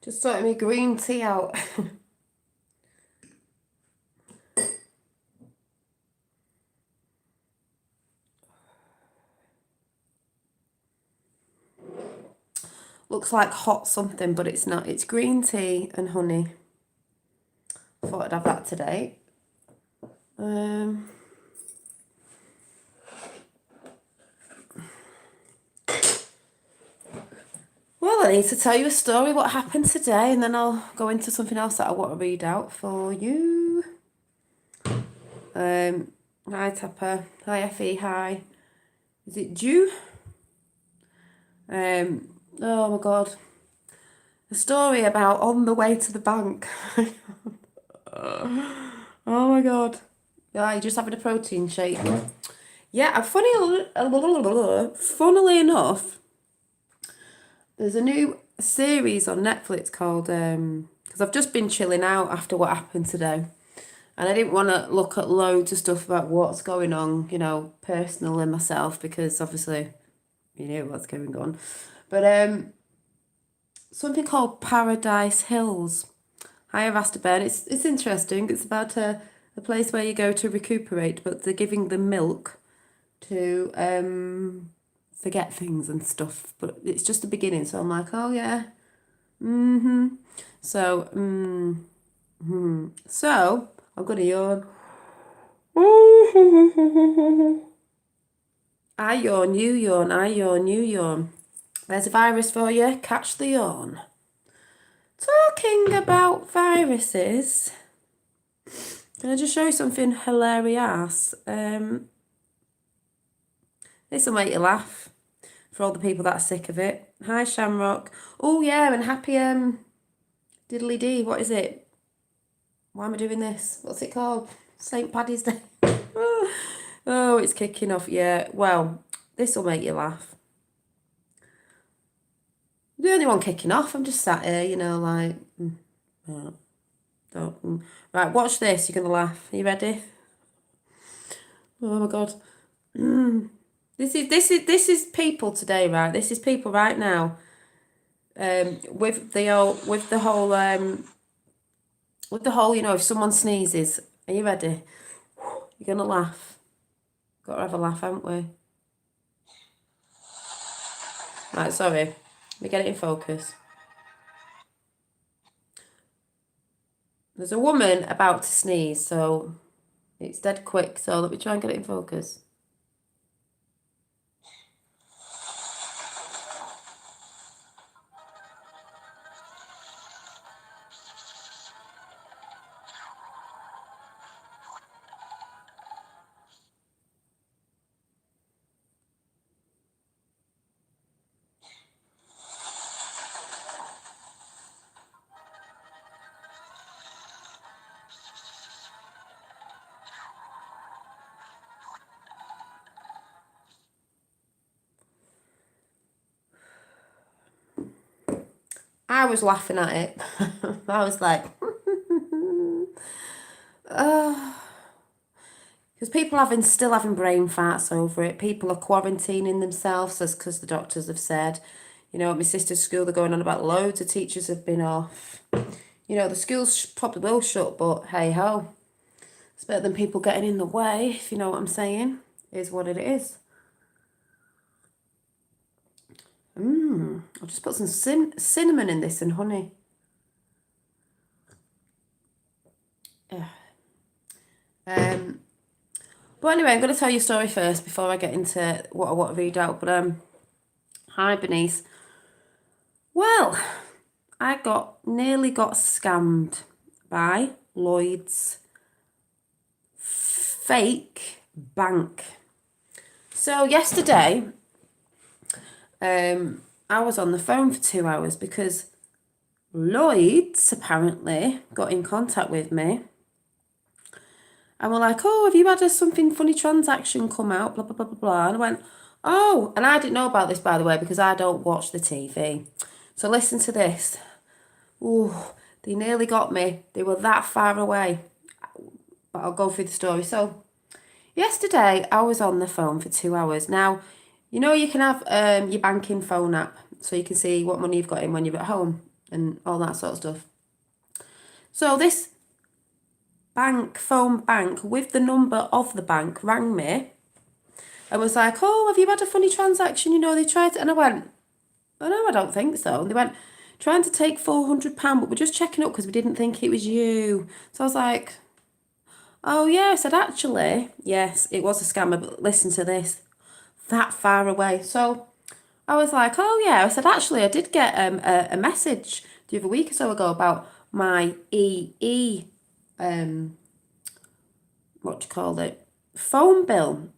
Just sorting my green tea out. Looks like hot something, but it's not. It's green tea and honey. Thought I'd have that today. Well, I need to tell you a story what happened today, and then I'll go into something else that I want to read out for you. Hi Tapper. Hi Effie. Hi. Is it Jew? Oh my god. A story about on the way to the bank. Oh my god. Yeah, you're just having a protein shake. Yeah, funnily enough, there's a new series on Netflix called, because I've just been chilling out after what happened today. And I didn't want to look at loads of stuff about what's going on, you know, personally myself, because obviously you know what's going on. But something called Paradise Hills. Hi, Rasta Ben. It's interesting. It's about a place where you go to recuperate, but they're giving them milk to forget things and stuff. But it's just the beginning, so I'm like, oh yeah. So, so I'm gonna yawn. I yawn, you yawn, I yawn, you yawn. There's a virus for you. Catch the yawn. Talking about viruses, can I just show you something hilarious? This will make you laugh for all the people that are sick of it. Hi, Shamrock. Oh, yeah, and happy diddly dee. What is it? Why am I doing this? What's it called? St. Paddy's Day. Oh, it's kicking off. Yeah, well, this will make you laugh. The only one kicking off. I'm just sat here, you know, like... Right, watch this. You're going to laugh. Are you ready? Oh, my God. This is people today, right? This is people right now. With the whole, you know, if someone sneezes, are you ready? You're gonna laugh. Got to have a laugh, haven't we? Right, sorry. Let me get it in focus. There's a woman about to sneeze, so it's dead quick. So let me try and get it in focus. I was laughing at it. I was like, because people still having brain farts over it. People are quarantining themselves, because the doctors have said, you know, at my sister's school, they're going on about loads of teachers have been off. You know, the schools probably will shut, but hey ho. It's better than people getting in the way, if you know what I'm saying. Is what it is. I'll just put some cinnamon in this and honey. But anyway, I'm going to tell you a story first before I get into what I want to read out. But hi Bernice. Well, I nearly got scammed by Lloyd's fake bank. So yesterday, I was on the phone for 2 hours because Lloyd's apparently got in contact with me. And we're like, oh, have you had something funny transaction come out? Blah, blah, blah, blah, blah. And I went, oh, and I didn't know about this, by the way, because I don't watch the TV. So listen to this. Ooh, they nearly got me. They were that far away. But I'll go through the story. So yesterday, I was on the phone for 2 hours. Now, you know you can have your banking phone app so you can see what money you've got in when you're at home. and all that sort of stuff. So this phone bank with the number of the bank rang me and was like, oh, have you had a funny transaction? You know, they tried to, and I went, oh, no, I don't think so. And they went, trying to take £400, but we're just checking up because we didn't think it was you. So I was like, oh, yeah. I said, actually, yes, it was a scammer, but listen to this, that far away. So I was like, oh, yeah. I said, actually, I did get a message the other week or so ago about my phone bill.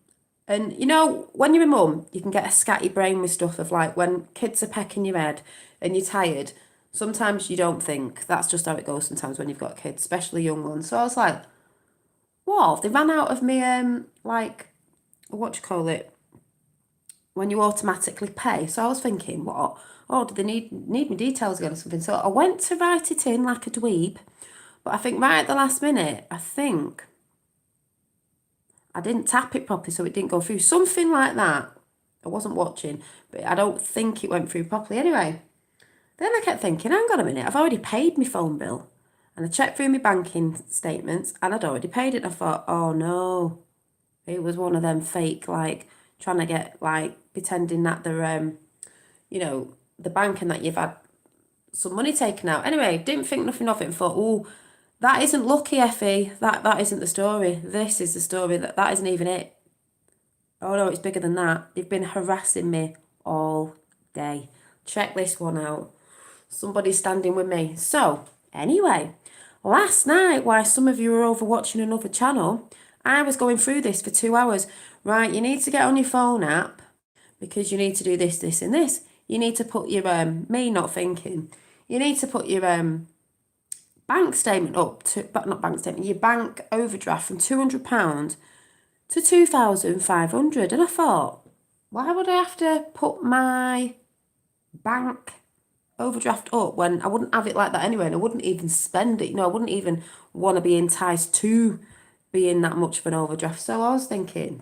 And, you know, when you're a mum, you can get a scatty brain with stuff of like when kids are pecking your head and you're tired. Sometimes you don't think. That's just how it goes sometimes when you've got kids, especially young ones. So I was like, what? They ran out of me, when you automatically pay. So I was thinking, what? Oh, do they need me details again or something? So I went to write it in like a dweeb. But I think right at the last minute, I think I didn't tap it properly, so it didn't go through. Something like that. I wasn't watching, but I don't think it went through properly. Anyway, then I kept thinking, hang on a minute, I've already paid my phone bill. And I checked through my banking statements and I'd already paid it. And I thought, oh no, it was one of them fake, like, trying to get, like, pretending that they're, the bank and that you've had some money taken out. Anyway, didn't think nothing of it and thought, oh, that isn't lucky, Effie. That isn't the story. This is the story. That isn't even it. Oh no, it's bigger than that. They've been harassing me all day. Check this one out. Somebody's standing with me. So, anyway, last night, while some of you were over watching another channel, I was going through this for 2 hours. Right, you need to get on your phone app because you need to do this, this, and this. You need to put your, me not thinking, you need to put your, bank statement up to, but not bank statement, your bank overdraft from £200 to 2,500. And I thought, why would I have to put my bank overdraft up when I wouldn't have it like that anyway, and I wouldn't even spend it. You know, I wouldn't even want to be enticed to be in that much of an overdraft. So I was thinking,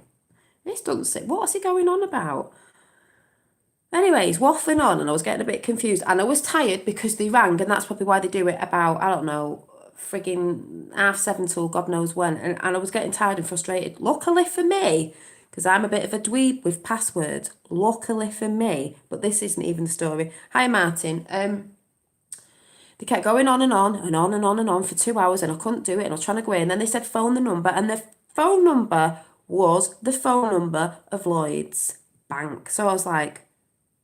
this doesn't sit. What's he going on about? Anyway, he's waffling on and I was getting a bit confused and I was tired because they rang, and that's probably why they do it about, I don't know, frigging 7:30 till God knows when, and I was getting tired and frustrated. Luckily for me, because I'm a bit of a dweeb with passwords, luckily for me, but this isn't even the story. Hi Martin. They kept going on and on and on and on and on for 2 hours and I couldn't do it and I was trying to go in, and then they said phone the number, and the phone number was the phone number of Lloyd's Bank. So I was like,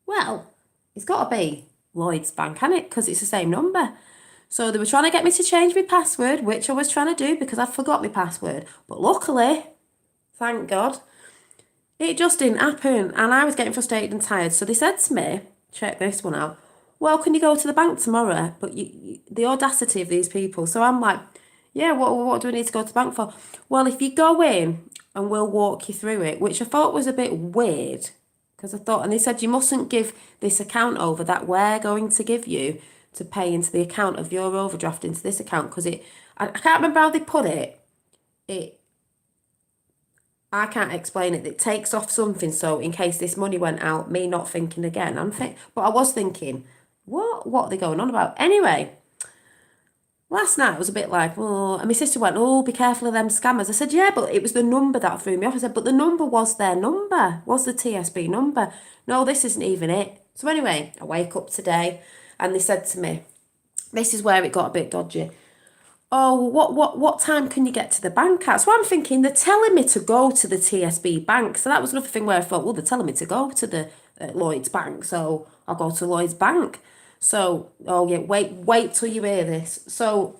well, it's got to be Lloyd's Bank, hasn't it? Because it's the same number. So they were trying to get me to change my password, which I was trying to do because I forgot my password. But luckily, thank God, it just didn't happen. And I was getting frustrated and tired. So they said to me, check this one out, well, can you go to the bank tomorrow? But the audacity of these people. So I'm like, yeah, what do I need to go to the bank for? Well, if you go in and we'll walk you through it, which I thought was a bit weird. Because I thought, and they said you mustn't give this account over that we're going to give you to pay into the account of your overdraft into this account, because I can't remember how they put it. I can't explain it. It takes off something, so in case this money went out, me not thinking again. But I was thinking, what are they going on about? Anyway, last night I was a bit like, oh, and my sister went, oh, be careful of them scammers. I said, yeah, but it was the number that threw me off. I said, but the number was their number, was the TSB number. No, this isn't even it. So anyway, I wake up today and they said to me, this is where it got a bit dodgy. Oh, what time can you get to the bank at? So I'm thinking they're telling me to go to the TSB bank. So that was another thing where I thought, well, they're telling me to go to the Lloyd's Bank, so I'll go to Lloyd's Bank. So, oh yeah, wait till you hear this. So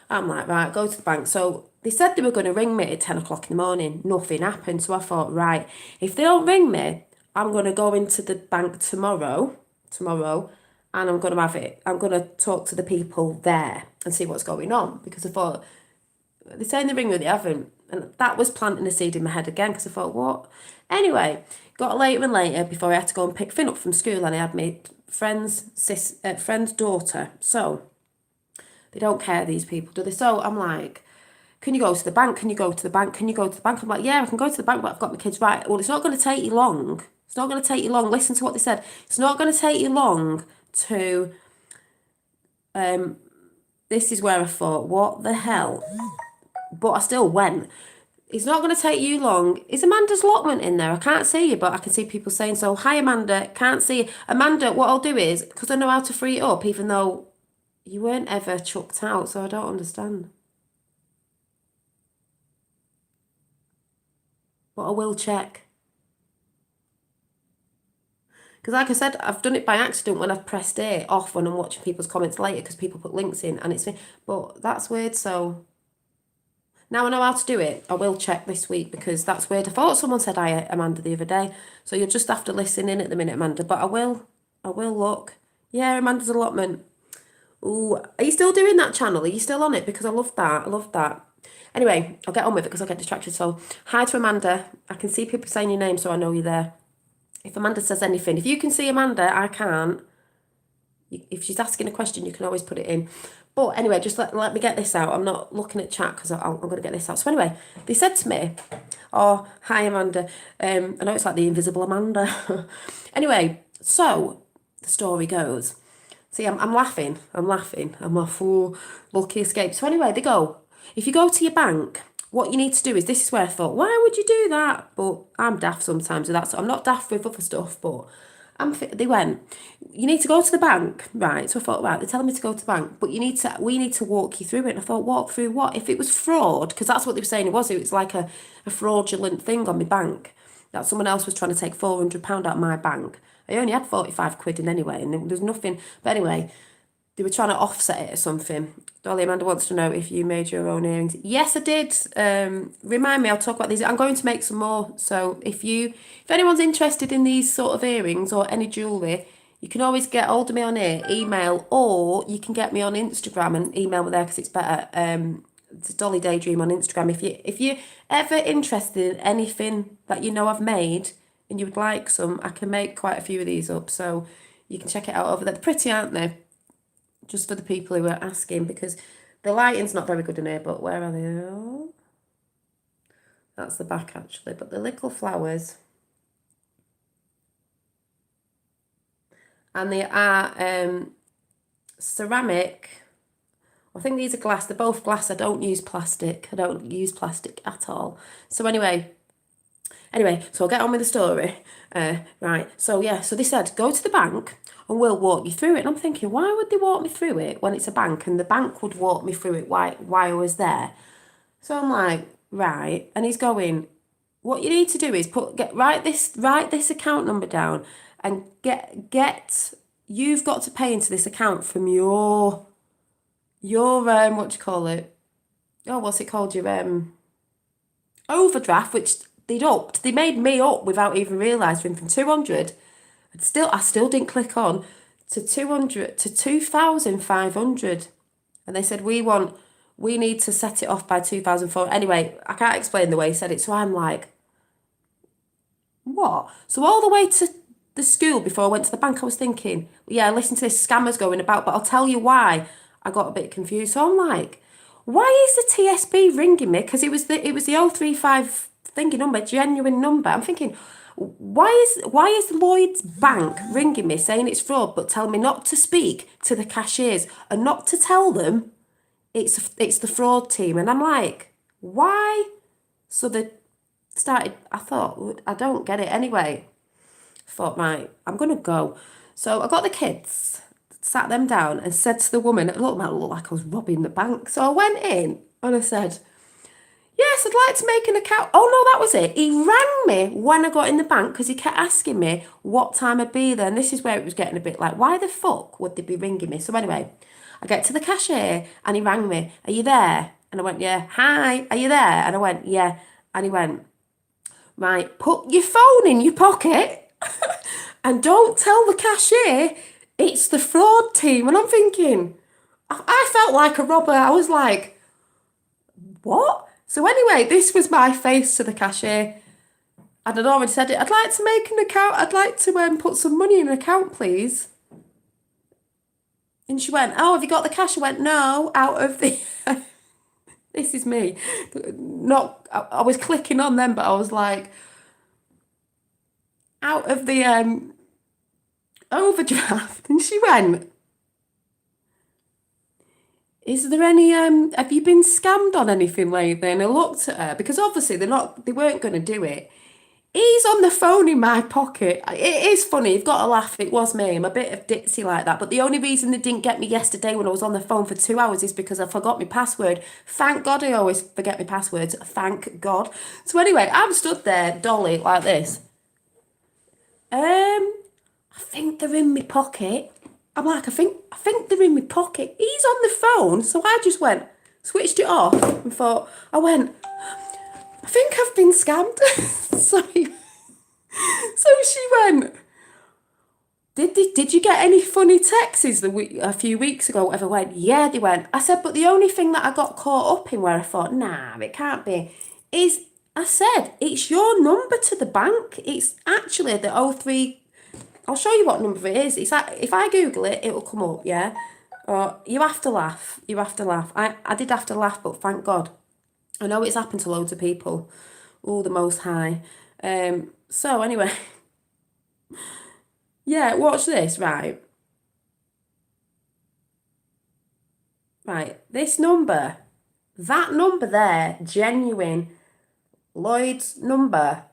I'm like, right, go to the bank. So they said they were going to ring me at 10 o'clock in the morning. Nothing happened. So I thought, right, if they don't ring me, I'm going to go into the bank tomorrow, and I'm going to talk to the people there and see what's going on. Because I thought, they're saying they ring me, they haven't. And that was planting a seed in my head again, because I thought, what? Anyway, got later and later before I had to go and pick Finn up from school, and I had my friend's daughter. So they don't care, these people, do they? So I'm like, can you go to the bank? Can you go to the bank? Can you go to the bank? I'm like, yeah, I can go to the bank, but I've got my kids. Right, well, it's not going to take you long. It's not going to take you long. Listen to what they said. It's not going to take you long to This is where I thought, what the hell? But I still went. It's not going to take you long. Is Amanda's allotment in there? I can't see you, but I can see people saying so. Hi, Amanda. Can't see you. Amanda, what I'll do is, because I know how to free it up, even though you weren't ever chucked out, so I don't understand. But I will check. Because like I said, I've done it by accident when I've pressed it off when I'm watching people's comments later because people put links in and it's... But that's weird, so... Now I know how to do it. I will check this week because that's weird. I thought someone said hi, Amanda, the other day. So you'll just have to listen in at the minute, Amanda. But I will look. Yeah, Amanda's allotment. Ooh, are you still doing that channel? Are you still on it? Because I love that. I love that. Anyway, I'll get on with it because I'll get distracted. So hi to Amanda. I can see people saying your name so I know you're there. If Amanda says anything, if you can see Amanda, I can't. If she's asking a question, you can always put it in. But anyway, just let me get this out. I'm not looking at chat because I'm going to get this out. So anyway, they said to me, oh, hi, Amanda. I know it's like the invisible Amanda. Anyway, so the story goes. See, I'm laughing. I'm a fool. Lucky escape. So anyway, they go, if you go to your bank, what you need to do is, this is where I thought, why would you do that? But I'm daft sometimes with that. So I'm not daft with other stuff, but... they went, you need to go to the bank, right? So I thought, right, they're telling me to go to the bank, but we need to walk you through it. And I thought, walk through what? If it was fraud, because that's what they were saying it was like a fraudulent thing on my bank, that someone else was trying to take £400 out of my bank. I only had 45 quid in anyway, and there's nothing, but anyway, they were trying to offset it or something. Dolly Amanda wants to know if you made your own earrings. Yes, I did. Remind me, I'll talk about these. I'm going to make some more. So if anyone's interested in these sort of earrings or any jewellery, you can always get hold of me on here, email, or you can get me on Instagram and email me there because it's better. It's Dolly Daydream on Instagram. If you're ever interested in anything that you know I've made and you would like some, I can make quite a few of these up. So you can check it out over there. They're pretty, aren't they? Just for the people who are asking, because the lighting's not very good in here, but where are they? Oh, that's the back actually, but the little flowers. And they are ceramic. I think these are glass. They're both glass. I don't use plastic. I don't use plastic at all. So anyway, so I'll get on with the story. Right, so yeah, so they said, go to the bank and we'll walk you through it. And I'm thinking, why would they walk me through it when it's a bank and the bank would walk me through it while I was there? So I'm like, right. And he's going, what you need to do is write this account number down and you've got to pay into this account from your what do you call it? Oh, what's it called? Your overdraft, which they made me up without even realising, from 200. I still didn't click on to 200 to 2,500, and they said we need to set it off by 2004. Anyway, I can't explain the way he said it, so I'm like, what? So all the way to the school before I went to the bank, I was thinking, yeah, listen to this scammer's going about, but I'll tell you why I got a bit confused. So I'm like, why is the TSB ringing me? Because it was the 035 thingy number, genuine number. I'm thinking, why is Lloyd's Bank ringing me saying it's fraud, but telling me not to speak to the cashiers and not to tell them it's the fraud team? And I'm like, why? So they started, I thought, I don't get it. Anyway, I thought, right, I'm going to go. So I got the kids, sat them down and said to the woman, it looked like I was robbing the bank. So I went in and I said, yes, I'd like to make an account. Oh, no, that was it. He rang me when I got in the bank because he kept asking me what time I'd be there. And this is where it was getting a bit like, why the fuck would they be ringing me? So anyway, I get to the cashier and he rang me. Are you there? And I went, yeah. Hi, are you there? And I went, yeah. And he went, right, put your phone in your pocket and don't tell the cashier it's the fraud team. And I'm thinking, I felt like a robber. I was like, what? So anyway, this was my face to the cashier. And I'd already said it. I'd like to make an account. I'd like to put some money in an account, please. And she went, oh, have you got the cash? I went, no, out of the... This is me. I was clicking on them, but I was like, out of the overdraft. And she went, is there any, have you been scammed on anything lately? And I looked at her because obviously they weren't going to do it. He's on the phone in my pocket. It is funny. You've got to laugh. It was me. I'm a bit of ditzy like that. But the only reason they didn't get me yesterday when I was on the phone for 2 hours is because I forgot my password. Thank God I always forget my passwords. Thank God. So anyway, I'm stood there, dolly, like this. I think they're in my pocket. I'm like, I think they're in my pocket. He's on the phone. So I just switched it off and I think I've been scammed. Sorry. So she went, did you get any funny texts a few weeks ago? Whatever. Went, yeah, they went. I said, but the only thing that I got caught up in where I thought, nah, it can't be, is I said, it's your number to the bank. It's actually the 03. I'll show you what number it is. It's like, if I Google it, it will come up, yeah? You have to laugh. You have to laugh. I did have to laugh, but thank God. I know it's happened to loads of people. Oh, the Most High. So anyway, yeah, watch this, right? Right, this number, that number there, genuine, Lloyd's number,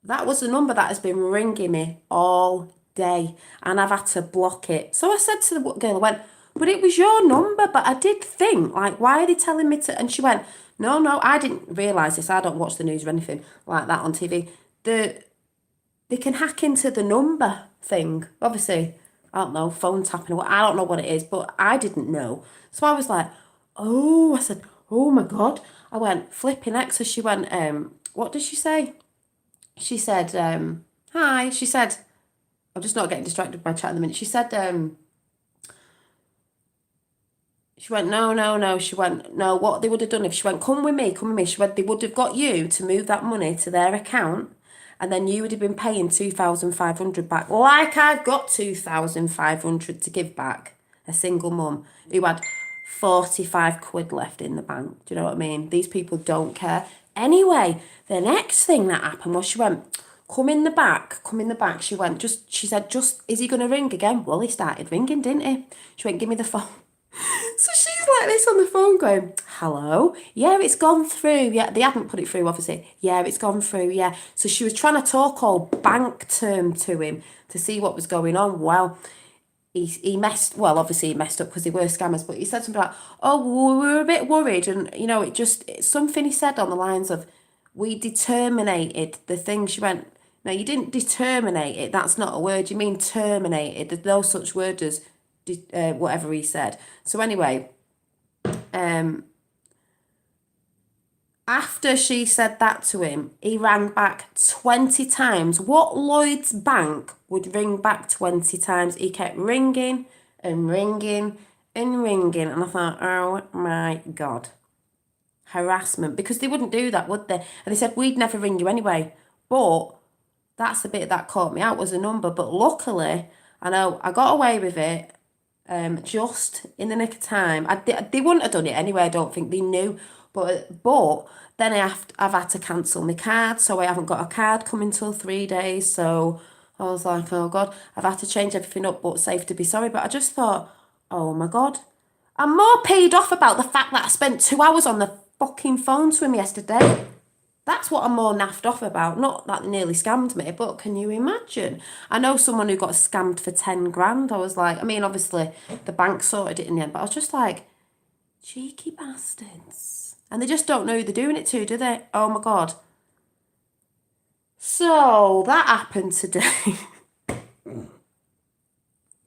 that was the number that has been ringing me all day, and I've had to block it. So I said to the girl, I went, but it was your number, but I did think, like, why are they telling me to, and she went, no, I didn't realise this, I don't watch the news or anything like that on TV. They can hack into the number thing. Obviously, I don't know, phone tapping, I don't know what it is, but I didn't know. So I was like, oh, I said, oh my God. I went, flipping X. So she went, what did she say? She said, hi. She said, I'm just not getting distracted by chat in a minute. She said, she went, no. She went, no, what they would have done if she went, come with me. She went, they would have got you to move that money to their account, and then you would have been paying 2,500 back. Like I've got 2,500 to give back, a single mum who had 45 quid left in the bank. Do you know what I mean? These people don't care. Anyway, the next thing that happened was she went, come in the back. She went, she said, is he going to ring again? Well, he started ringing, didn't he? She went, give me the phone. So she's like this on the phone going, hello? Yeah, it's gone through. Yeah, they hadn't put it through, obviously. Yeah, it's gone through, yeah. So she was trying to talk all bank term to him to see what was going on. Well, he messed up because they were scammers, but he said something like, oh, we were a bit worried. And, it's something he said on the lines of, we determinated the thing. She went, no, you didn't determinate it. That's not a word. You mean terminated. There's no such word as whatever he said. So anyway, after she said that to him, he rang back 20 times. What Lloyd's Bank would ring back 20 times? He kept ringing and ringing and ringing. And I thought, oh my God. Harassment. Because they wouldn't do that, would they? And they said, we'd never ring you anyway. But that's the bit that caught me out, was the number. But luckily, I know I got away with it. Just in the nick of time. They wouldn't have done it anyway, I don't think. They knew. But then I've had to cancel my card, so I haven't got a card coming till 3 days. So I was like, oh God, I've had to change everything up, but safe to be sorry. But I just thought, oh my God. I'm more paid off about the fact that I spent 2 hours on the fucking phone to him yesterday. That's what I'm more naffed off about. Not that they nearly scammed me, but can you imagine? I know someone who got scammed for 10 grand. I was like, obviously the bank sorted it in the end, but I was just like, cheeky bastards. And they just don't know who they're doing it to, do they? Oh my God. So that happened today.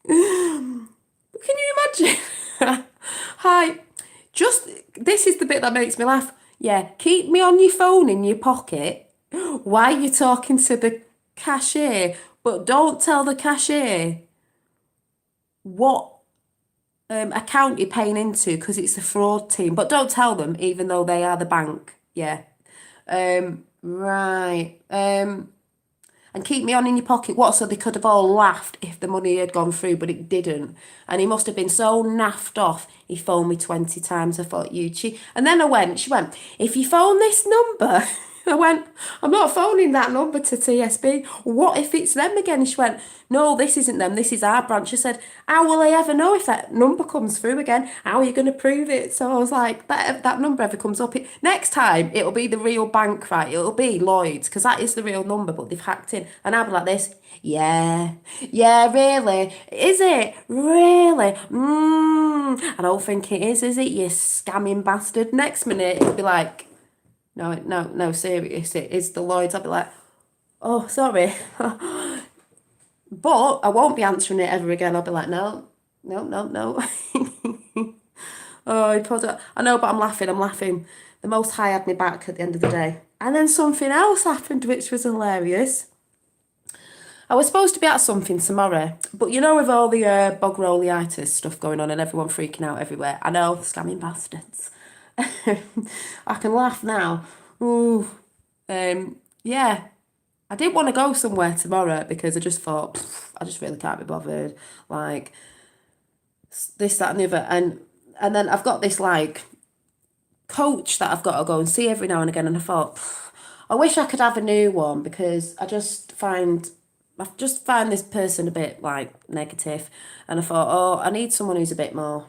Can you imagine? Hi. This is the bit that makes me laugh. Yeah, keep me on your phone in your pocket while you're talking to the cashier, but don't tell the cashier what account you're paying into, because it's a fraud team. But don't tell them, even though they are the bank. Yeah. Right. And keep me on in your pocket. What? So they could have all laughed if the money had gone through, but it didn't. And he must have been so naffed off, he phoned me 20 times. I thought, you cheat. And then she went, if you phone this number, I went, I'm not phoning that number to TSB. What if it's them again? And she went, no, this isn't them. This is our branch. I said, how will I ever know if that number comes through again? How are you going to prove it? So I was like, that number ever comes up. Next time, it'll be the real bank, right? It'll be Lloyd's because that is the real number, but they've hacked in. And I'll be like this. Yeah, really? Is it? Really? I don't think it is it, you scamming bastard? Next minute, it'll be like, no, serious, it is the Lloyds. I'll be like, oh, sorry. But I won't be answering it ever again. I'll be like, no. Oh, he pulled up. I know, but I'm laughing. The Most High had me back at the end of the day. And then something else happened, which was hilarious. I was supposed to be at something tomorrow, but you know, with all the bog rolliitis stuff going on and everyone freaking out everywhere, I know, scamming bastards. I can laugh now. Ooh, yeah. I didn't want to go somewhere tomorrow because I just thought, I just really can't be bothered. Like, this, that, and the other. And then I've got this, like, coach that I've got to go and see every now and again. And I thought, I wish I could have a new one because I just find this person a bit, like, negative. And I thought, oh, I need someone who's a bit more.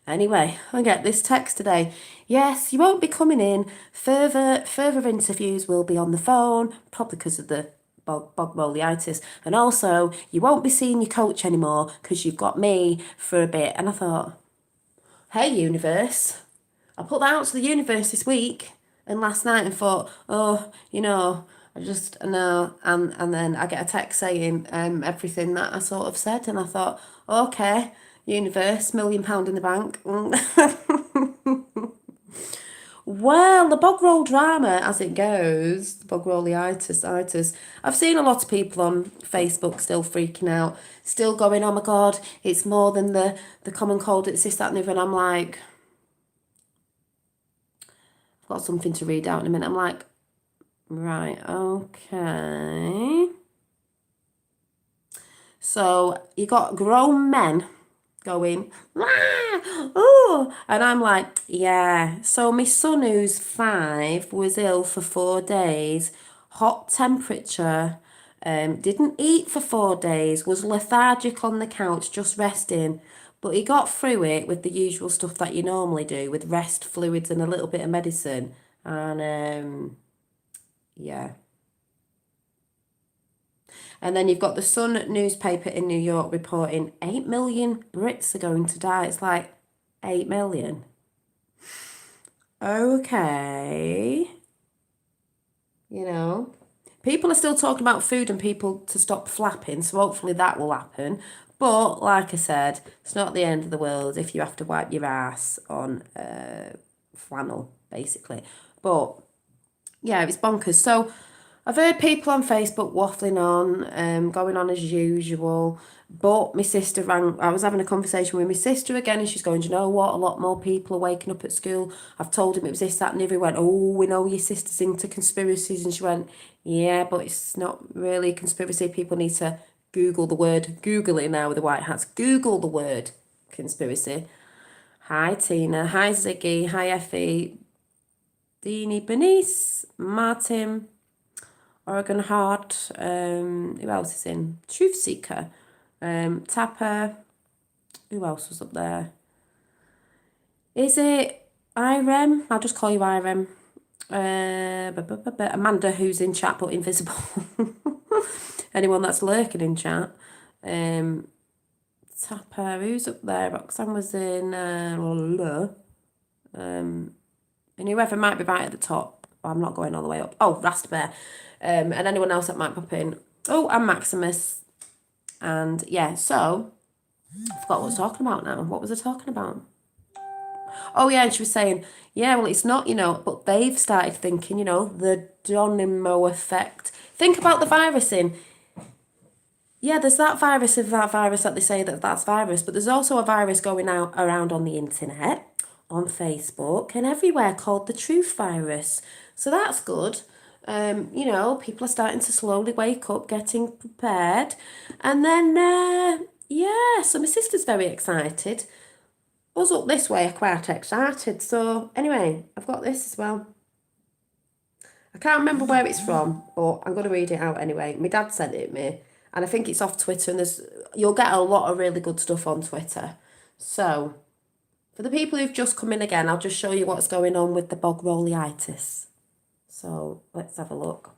Anyway, I get this text today. Yes, you won't be coming in. Further interviews will be on the phone, probably because of the bog rolliitis. And also, you won't be seeing your coach anymore because you've got me for a bit. And I thought, hey, universe. I put that out to the universe this week and last night and thought, oh, I just know. And then I get a text saying everything that I sort of said. And I thought, okay, universe, £1 million in the bank. Well, the bog roll drama, as it goes, the bog rolliitis. I've seen a lot of people on Facebook still freaking out, still going, oh my God, it's more than the common cold, it's this, that, and the other. And I'm like, I've got something to read out in a minute. I'm like, right, okay. So you got grown men going, oh, and I'm like, yeah. So my son, who's 5, was ill for 4 days, hot temperature, didn't eat for 4 days, was lethargic on the couch, just resting. But he got through it with the usual stuff that you normally do, with rest, fluids, and a little bit of medicine. And yeah. And then you've got the Sun newspaper in New York reporting 8 million Brits are going to die. It's like, 8 million? Okay. People are still talking about food and people to stop flapping, so hopefully that will happen. But like I said, it's not the end of the world if you have to wipe your ass on flannel, basically. But yeah, it's bonkers. So I've heard people on Facebook waffling on, going on as usual. But my sister rang. I was having a conversation with my sister again, and she's going, do you know what? A lot more people are waking up at school. I've told him it was this, that, and the other. He went, oh, we know your sister's into conspiracies. And she went, yeah, but it's not really a conspiracy. People need to Google it now with the white hats. Google the word conspiracy. Hi, Tina. Hi, Ziggy. Hi, Effie. Deanie, Bernice, Martin, Oregon Heart, who else is in? Truth Seeker, Tapper, who else was up there? Is it Irem? I'll just call you Irem. Amanda, who's in chat but invisible. Anyone that's lurking in chat. Tapper, who's up there? Roxanne was in, and whoever might be right at the top. I'm not going all the way up. Oh, Rasta Bear. And anyone else that might pop in. Oh, and Maximus. And yeah, so I forgot what I was talking about now. What was I talking about? Oh yeah, and she was saying, yeah, well, it's not, but they've started thinking, the domino effect. Think about the virus in. Yeah, there's that virus that they say that's virus, but there's also a virus going out around on the internet, on Facebook, and everywhere called the truth virus. So that's good. People are starting to slowly wake up, getting prepared. And then, so my sister's very excited. Us up this way are quite excited. So anyway, I've got this as well. I can't remember where it's from, but I'm going to read it out anyway. My dad sent it me, and I think it's off Twitter, and you'll get a lot of really good stuff on Twitter. So, for the people who've just come in again, I'll just show you what's going on with the bog rolliitis. So, let's have a look.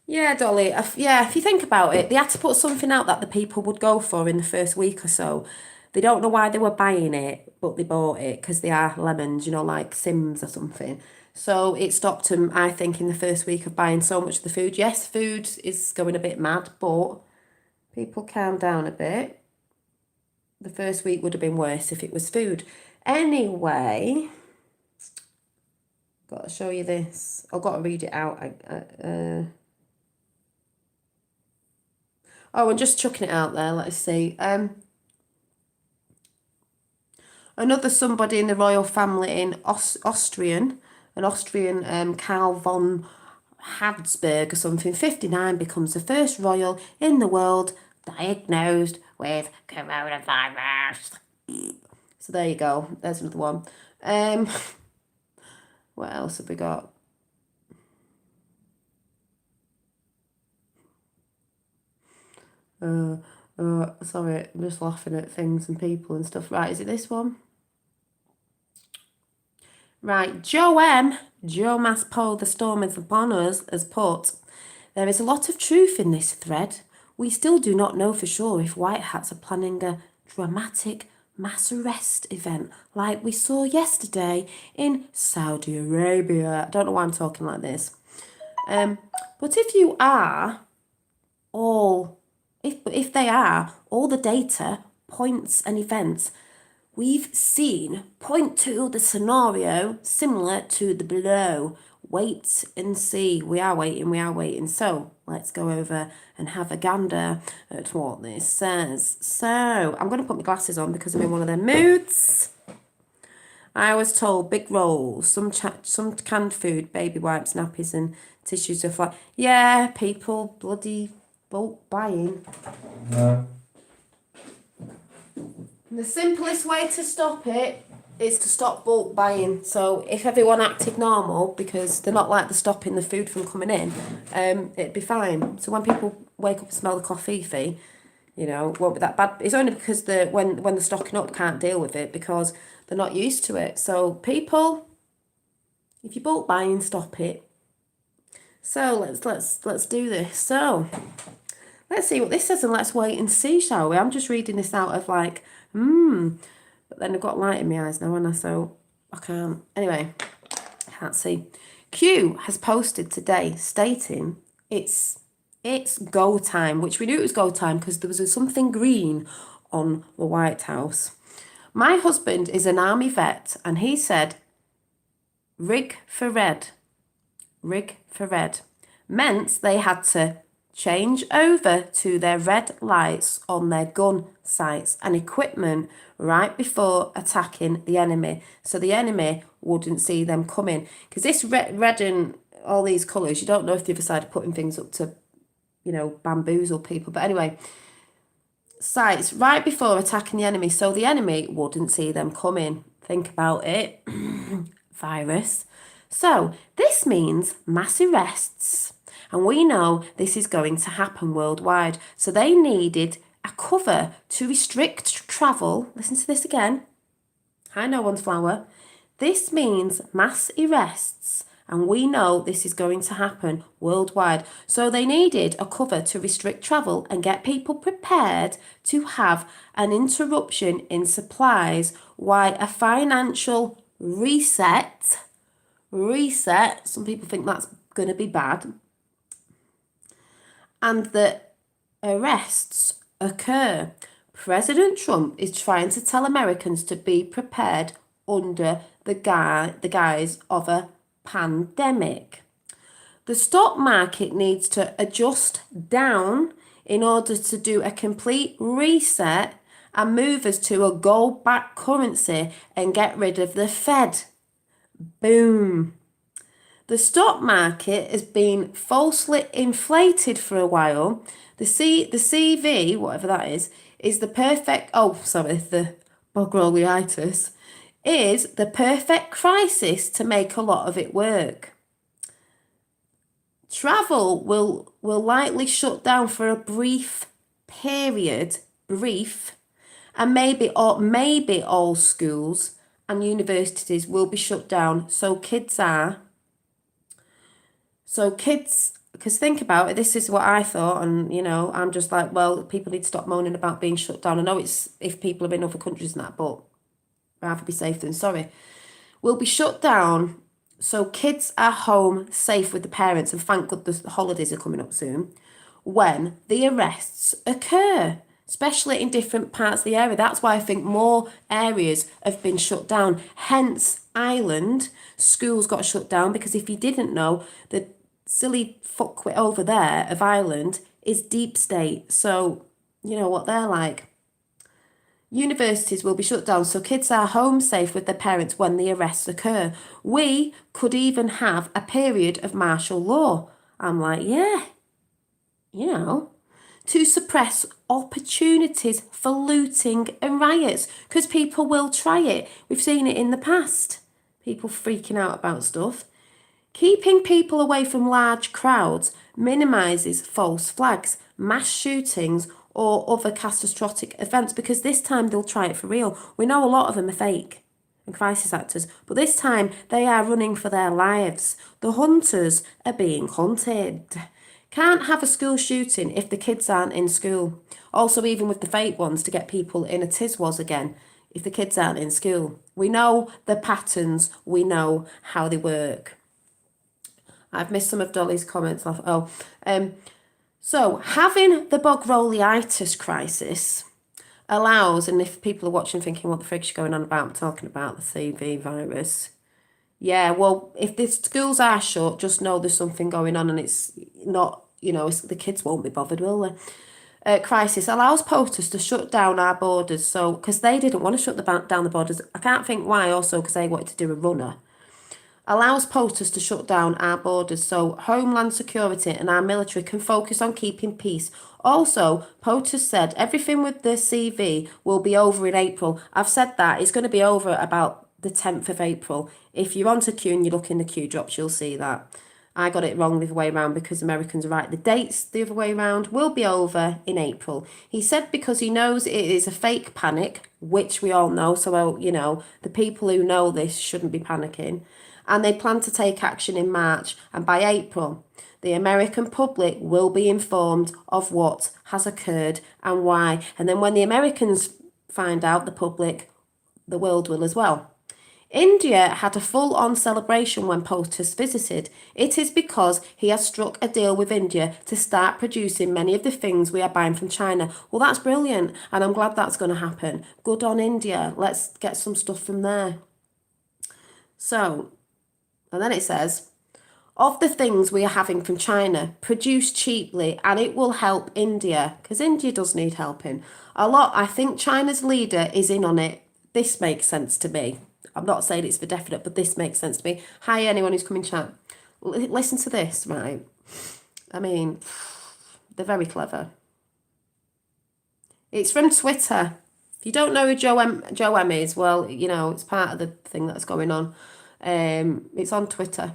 Yeah, Dolly. If you think about it, they had to put something out that the people would go for in the first week or so. They don't know why they were buying it, but they bought it because they are lemons, like Sims or something. So it stopped them, I think, in the first week of buying so much of the food. Yes, food is going a bit mad, but people calm down a bit. The first week would have been worse if it was food. Anyway, got to show you this. I've got to read it out. Oh, and just chucking it out there, let's see. Another somebody in the royal family in an Austrian Karl von Habsburg or something, 59, becomes the first royal in the world diagnosed with coronavirus. So there you go. There's another one. What else have we got? Sorry, I'm just laughing at things and people and stuff. Right, is it this one? Right, Joe Maspole, the storm is upon us, has put, there is a lot of truth in this thread. We still do not know for sure if White Hats are planning a dramatic mass arrest event like we saw yesterday in Saudi Arabia. I don't know why I'm talking like this. But if you are if they are, all the data, points and events we've seen point to the scenario similar to the below. Wait and see. We are waiting. So let's go over and have a gander at what this says. So I'm going to put my glasses on because I'm in one of their moods. I was told big rolls, some canned food, baby wipes, nappies and tissues are flat. Yeah, people bloody bulk buying. The simplest way to stop it is to stop bulk buying. So if everyone acted normal, because they're not like they're stopping the food from coming in, it'd be fine. So when people wake up and smell the coffee, it won't be that bad. It's only because when they're stocking up can't deal with it because they're not used to it. So people, if you bulk buying, stop it. So let's do this. So let's see what this says and let's wait and see, shall we? I'm just reading this out of like, but then I've got light in my eyes now, and so I can't. Anyway, can't see. Q has posted today stating it's go time, which we knew it was go time because there was something green on the White House. My husband is an army vet, and he said, rig for red meant they had to change over to their red lights on their gun sights and equipment right before attacking the enemy, so the enemy wouldn't see them coming. Because this red and all these colours, you don't know if they've decided putting things up to, bamboozle people. But anyway, sights right before attacking the enemy, so the enemy wouldn't see them coming. Think about it. Virus. So this means mass arrests. And we know this is going to happen worldwide. So they needed a cover to restrict travel. Listen to this again. Hi, no one's flower. This means mass arrests. And we know this is going to happen worldwide. So they needed a cover to restrict travel and get people prepared to have an interruption in supplies. Why a financial reset. Some people think that's going to be bad. And that arrests occur. President Trump is trying to tell Americans to be prepared under the guise of a pandemic. The stock market needs to adjust down in order to do a complete reset and move us to a gold-backed currency and get rid of the Fed. Boom. The stock market has been falsely inflated for a while. The CV, whatever that is the perfect, the bogroliitis, is the perfect crisis to make a lot of it work. Travel will likely shut down for a brief period, and maybe all schools and universities will be shut down. Because think about it, this is what I thought, and I'm just like, well, people need to stop moaning about being shut down. I know it's if people are in other countries and that, but rather be safe than sorry. Will be shut down so kids are home safe with the parents, and thank goodness the holidays are coming up soon, when the arrests occur, especially in different parts of the area. That's why I think more areas have been shut down. Hence, Ireland schools got shut down, because if you didn't know, the silly fuckwit over there of Ireland is deep state. So, you know what they're like. Universities will be shut down so kids are home safe with their parents when the arrests occur. We could even have a period of martial law. I'm like, yeah, to suppress opportunities for looting and riots, because people will try it. We've seen it in the past. People freaking out about stuff. Keeping people away from large crowds minimises false flags, mass shootings, or other catastrophic events, because this time they'll try it for real. We know a lot of them are fake and crisis actors, but this time they are running for their lives. The hunters are being hunted. Can't have a school shooting if the kids aren't in school. Also, even with the fake ones, to get people in a tiswas again, if the kids aren't in school. We know the patterns, we know how they work. I've missed some of Dolly's comments off. So having the bogroliitis crisis allows, and if people are watching thinking, what the frig's going on about, I'm talking about the CV virus. Yeah, well, if the schools are shut, just know there's something going on, and it's not, the kids won't be bothered, will they? Crisis allows POTUS to shut down our borders, so because they didn't want to shut down the borders. I can't think why, also because they wanted to do a runner. Allows POTUS to shut down our borders so Homeland Security and our military can focus on keeping peace. Also, POTUS said everything with the CV will be over in April. I've said that. It's going to be over about the 10th of April. If you're onto Q and you look in the Q drops, you'll see that. I got it wrong the other way around, because Americans are right. The dates the other way around will be over in April. He said because he knows it is a fake panic, which we all know. So, the people who know this shouldn't be panicking. And they plan to take action in March, and by April, the American public will be informed of what has occurred and why. And then when the Americans find out, the world will as well. India had a full-on celebration when POTUS visited. It is because he has struck a deal with India to start producing many of the things we are buying from China. Well, that's brilliant, and I'm glad that's going to happen. Good on India. Let's get some stuff from there. So, and then it says, of the things we are having from China, produced cheaply, and it will help India, because India does need helping a lot. I think China's leader is in on it. This makes sense to me. I'm not saying it's for definite, but this makes sense to me. Hi, anyone who's come in chat. Listen to this, right? I mean, they're very clever. It's from Twitter. If you don't know who Joe M is, well, it's part of the thing that's going on. It's on Twitter,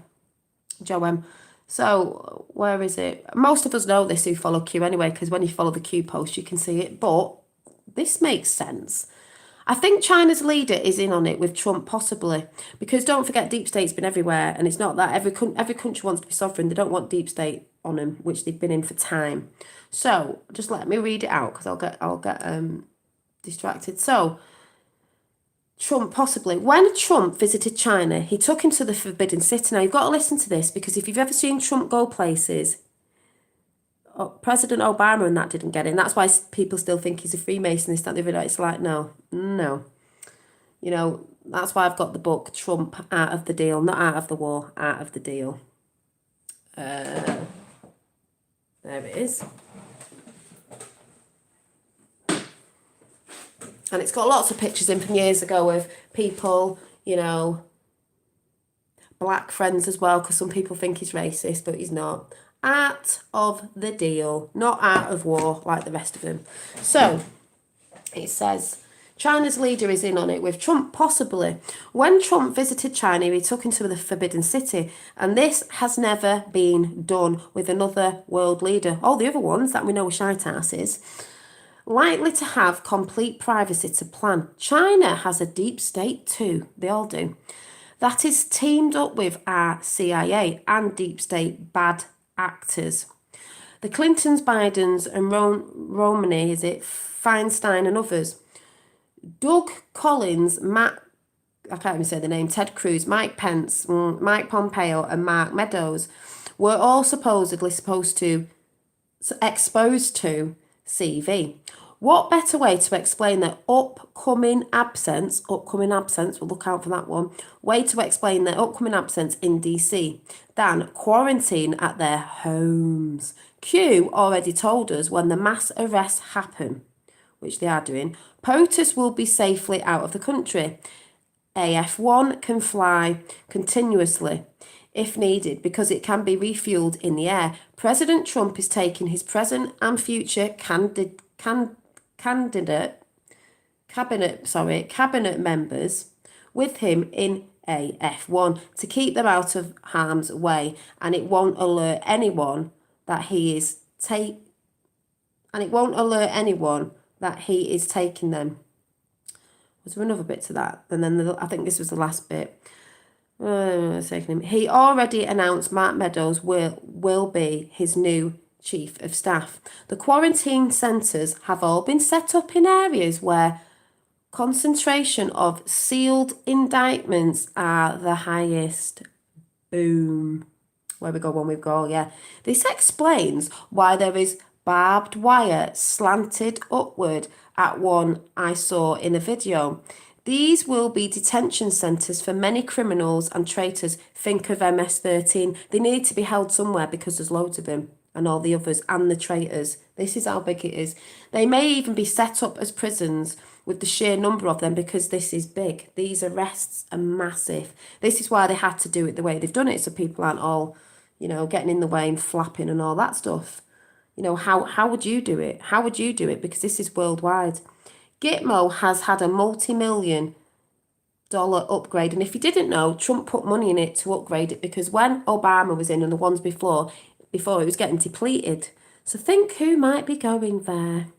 Joe M. So, where is it? Most of us know this who follow Q anyway, because when you follow the Q post, you can see it. But this makes sense. I think China's leader is in on it with Trump, possibly, because don't forget, deep state's been everywhere, and it's not that every country wants to be sovereign. They don't want deep state on them, which they've been in for time. So, just let me read it out, because I'll get distracted. So, Trump, possibly. When Trump visited China, he took him to the Forbidden City. Now, you've got to listen to this, because if you've ever seen Trump go places, President Obama and that didn't get it. And that's why people still think he's a Freemason. It's like, no. That's why I've got the book, Trump Out of the Deal. Not Out of the War, Out of the Deal. There it is. And it's got lots of pictures in from years ago of people, black friends as well, because some people think he's racist, but he's not. Art of the deal, not art of war like the rest of them. So it says China's leader is in on it with Trump, possibly. When Trump visited China, he took him to the Forbidden City, and this has never been done with another world leader. All the other ones that we know are shite asses, likely to have complete privacy to plan. China has a deep state too, they all do, that is teamed up with our CIA and deep state bad actors. The Clintons, Bidens, and Romney, Feinstein and others. Doug Collins, I can't even say the name, Ted Cruz, Mike Pence, Mike Pompeo, and Mark Meadows were all supposedly exposed to CV. What better way to explain their upcoming absence, we'll look out for that one, way to explain their upcoming absence in DC than quarantine at their homes? Q already told us when the mass arrests happen, which they are doing, POTUS will be safely out of the country. AF1 can fly continuously if needed because it can be refueled in the air. President Trump is taking his present and future cabinet members with him in AF1 to keep them out of harm's way, and it won't alert anyone that he is taking them. Was there another bit to that? And then I think this was the last bit. He already announced Mark Meadows will be his new chief of staff. The quarantine centres have all been set up in areas where concentration of sealed indictments are the highest. Boom. Where we go, when we go, yeah. This explains why there is barbed wire slanted upward at one I saw in a video. These will be detention centres for many criminals and traitors. Think of MS-13. They need to be held somewhere because there's loads of them, and all the others, and the traitors. This is how big it is. They may even be set up as prisons with the sheer number of them because this is big. These arrests are massive. This is why they had to do it the way they've done it, so people aren't all, getting in the way and flapping and all that stuff. How would you do it? How would you do it? Because this is worldwide. Gitmo has had a multi-million-dollar upgrade. And if you didn't know, Trump put money in it to upgrade it because when Obama was in and the ones before it was getting depleted. So think who might be going there.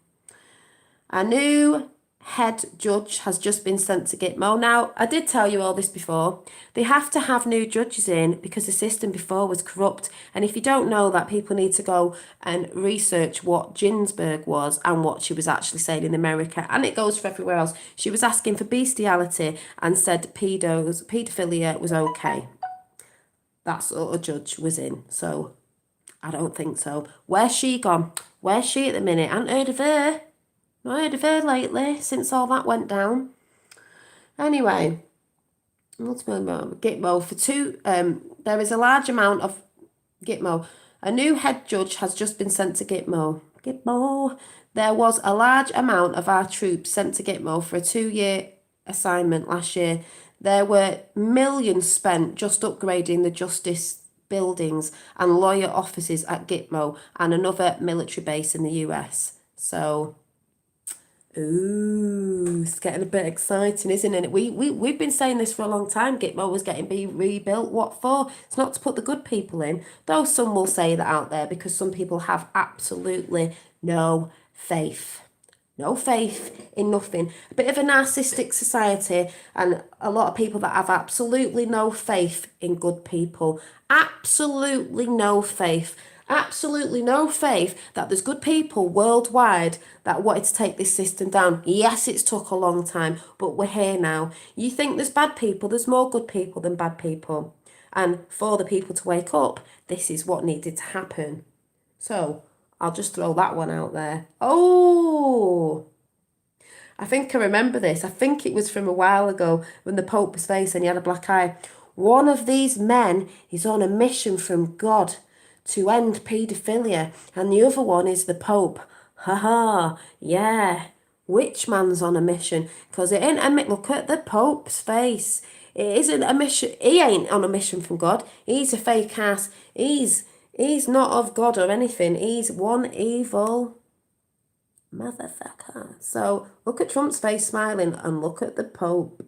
A new head judge has just been sent to Gitmo. Now, I did tell you all this before. They have to have new judges in because the system before was corrupt. And if you don't know that, people need to go and research what Ginsburg was and what she was actually saying in America. And it goes for everywhere else. She was asking for bestiality and said paedophilia was okay. That sort of judge was in. So I don't think so. Where's she gone? Where's she at the minute? I haven't heard of her. Not heard of her lately since all that went down. Anyway, Gitmo for two. There is a large amount of Gitmo. A new head judge has just been sent to Gitmo. There was a large amount of our troops sent to Gitmo for a 2-year assignment last year. There were millions spent just upgrading the justice buildings and lawyer offices at Gitmo and another military base in the US. So. Ooh, it's getting a bit exciting, isn't it? We've been saying this for a long time. Gitmo was getting rebuilt. What for? It's not to put the good people in. Though some will say that out there because some people have absolutely no faith. No faith in nothing. A bit of a narcissistic society and a lot of people that have absolutely no faith in good people. Absolutely no faith. Absolutely no faith that there's good people worldwide that wanted to take this system down. Yes, it's took a long time, but we're here now. You think there's bad people, there's more good people than bad people. And for the people to wake up, this is what needed to happen. So, I'll just throw that one out there. Oh, I think I remember this. I think it was from a while ago when the Pope was facing, he had a black eye. One of these men is on a mission from God to end paedophilia, and the other one is the Pope. Yeah. Which man's on a mission? Because it ain't look at the Pope's face. It isn't a mission. He ain't on a mission from God. He's a fake ass. He's not of God or anything. He's one evil motherfucker. So look at Trump's face smiling and look at the Pope.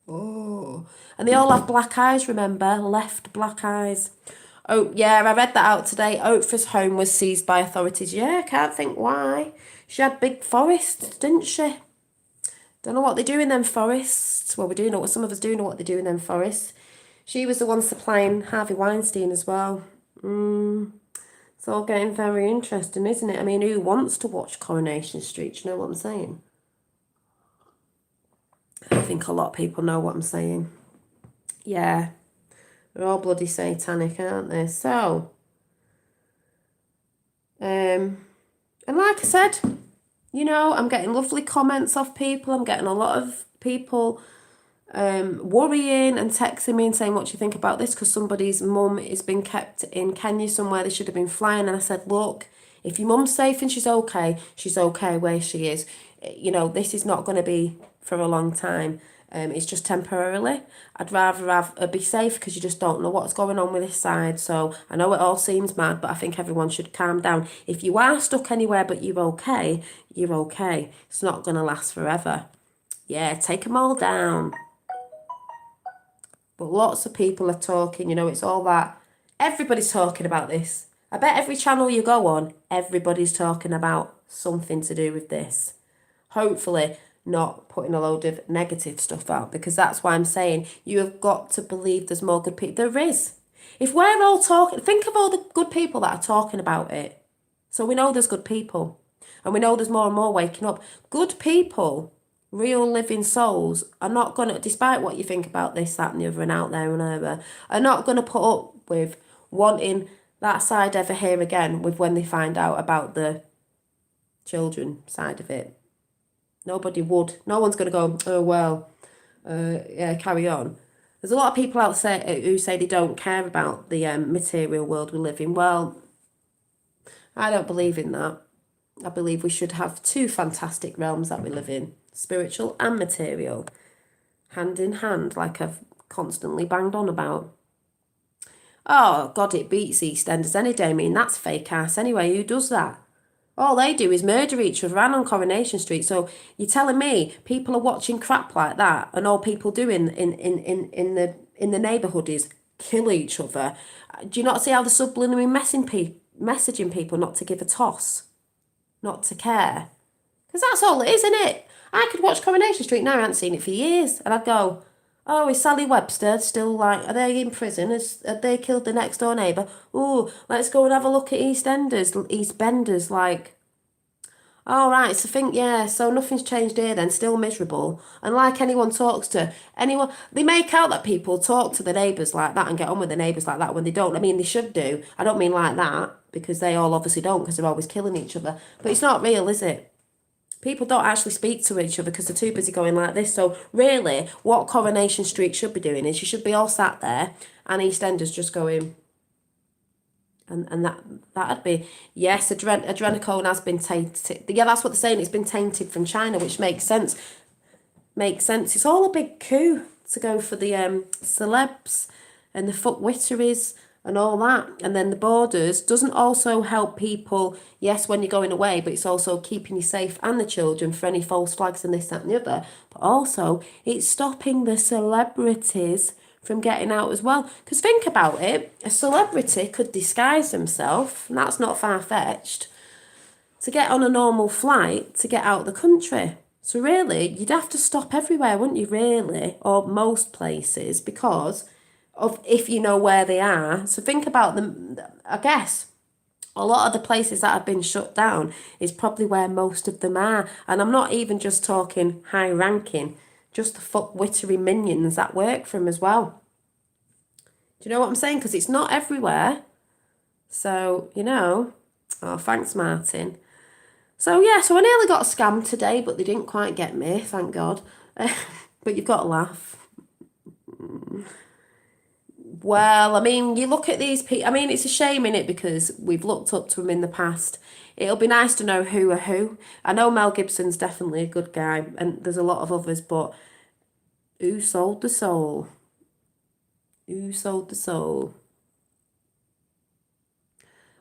Oh. And they all have black eyes, remember? Left black eyes. Oh, yeah, I read that out today. Oprah's home was seized by authorities. Yeah, can't think why. She had big forests, didn't she? Don't know what they do in them forests. Well, we do know what some of us do know what they do in them forests. She was the one supplying Harvey Weinstein as well. It's all getting very interesting, isn't it? I mean, who wants to watch Coronation Street? Do you know what I'm saying? I think a lot of people know what I'm saying. Yeah. They're all bloody satanic, aren't they? So, and like I said, you know, I'm getting lovely comments off people. I'm getting a lot of people worrying and texting me and saying, what do you think about this? Because somebody's mum has been kept in Kenya somewhere. They should have been flying. And I said, look, if your mum's safe and she's okay where she is. You know, this is not going to be for a long time. It's just temporarily. I'd rather have her be safe because you just don't know what's going on with this side. So I know it all seems mad, but I think everyone should calm down. If you are stuck anywhere but you're okay, you're okay. It's not going to last forever. Yeah, take them all down. But lots of people are talking, you know, it's all that. Everybody's talking about this. I bet every channel you go on, everybody's talking about something to do with this. Hopefully not putting a load of negative stuff out, because that's why I'm saying you have got to believe there's more good people. There is. If we're all talking, think of all the good people that are talking about it. So we know there's good people. And we know there's more and more waking up. Good people, real living souls, are not going to, despite what you think about this, that and the other and out there and over, are not going to put up with wanting that side ever here again with when they find out about the children side of it. Nobody would. No one's going to go, oh, well, yeah, carry on. There's a lot of people out there who say they don't care about the material world we live in. Well, I don't believe in that. I believe we should have two fantastic realms that we live in, spiritual and material, hand in hand, like I've constantly banged on about. Oh, God, it beats EastEnders any day. I mean, that's fake ass anyway. Who does that? All they do is murder each other and on Coronation Street. So you're telling me people are watching crap like that, and all people do in the neighbourhood is kill each other? Do you not see how the subliminally messaging people not to give a toss, not to care? Because that's all it is, isn't it? I could watch Coronation Street now. I haven't seen it for years, and I'd go, oh, is Sally Webster still like, are they in prison? Have they killed the next door neighbour? Oh, let's go and have a look at EastBenders, like, all right, so think, yeah, so nothing's changed here then, still miserable. And like anyone talks to, anyone, they make out that people talk to the neighbours like that and get on with the neighbours like that when they don't. I mean, they should do. I don't mean like that, because they all obviously don't, because they're always killing each other. But it's not real, is it? People don't actually speak to each other because they're too busy going like this. So really, what Coronation Street should be doing is you should be all sat there and EastEnders just going, and that'd be, yes, adrenochrome has been tainted. Yeah, that's what they're saying. It's been tainted from China, which makes sense. Makes sense. It's all a big coup to go for the celebs and the fuckwitteries and all that. And then the borders doesn't also help people, yes, when you're going away, but it's also keeping you safe and the children for any false flags and this, that and the other. But also, it's stopping the celebrities from getting out as well. Because think about it, a celebrity could disguise themselves, and that's not far-fetched, to get on a normal flight to get out of the country. So really, you'd have to stop everywhere, wouldn't you, really? Or most places, because of if you know where they are. So think about them, I guess. A lot of the places that have been shut down is probably where most of them are. And I'm not even just talking high ranking, just the fuckwittery minions that work for them as well. Do you know what I'm saying? Because it's not everywhere. So, you know, oh, thanks, Martin. So, yeah, so I nearly got scammed today, but they didn't quite get me, thank God. But you've got to laugh. Well, I mean, you look at these people. I mean, it's a shame, innit, because we've looked up to them in the past. It'll be nice to know who are who. I know Mel Gibson's definitely a good guy, and there's a lot of others, but Who sold the soul? Who sold the soul?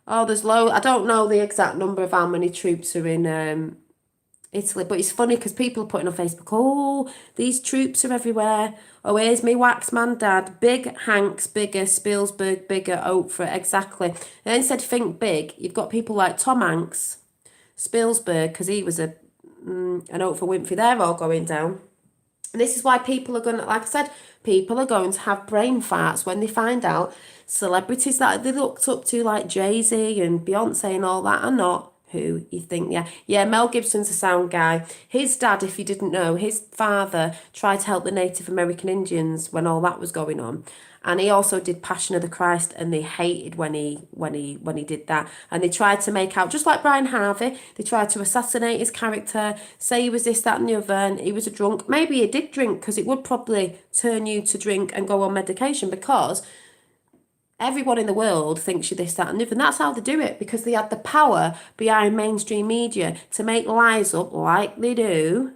Oh, there's low. I don't know the exact number of how many troops are in Italy, but it's funny because people are putting on Facebook, oh, these troops are everywhere. Oh, here's me Waxman dad. Big Hanks, bigger. Spielberg, bigger. Oprah, exactly. And instead, think big. You've got people like Tom Hanks, Spielberg, because he was an Oprah Winfrey. They're all going down. And this is why people are going to, like I said, people are going to have brain farts when they find out celebrities that they looked up to, like Jay-Z and Beyonce and all that, are not who you think. Yeah, Mel Gibson's a sound guy. His dad, if you didn't know, his father tried to help the Native American Indians when all that was going on. And he also did Passion of the Christ, and they hated when he did that. And they tried to make out, just like Brian Harvey, they tried to assassinate his character, say he was this, that, and the other, and he was a drunk. Maybe he did drink, because it would probably turn you to drink and go on medication, because everyone in the world thinks you're this, that, and the other. And that's how they do it, because they had the power behind mainstream media to make lies up like they do,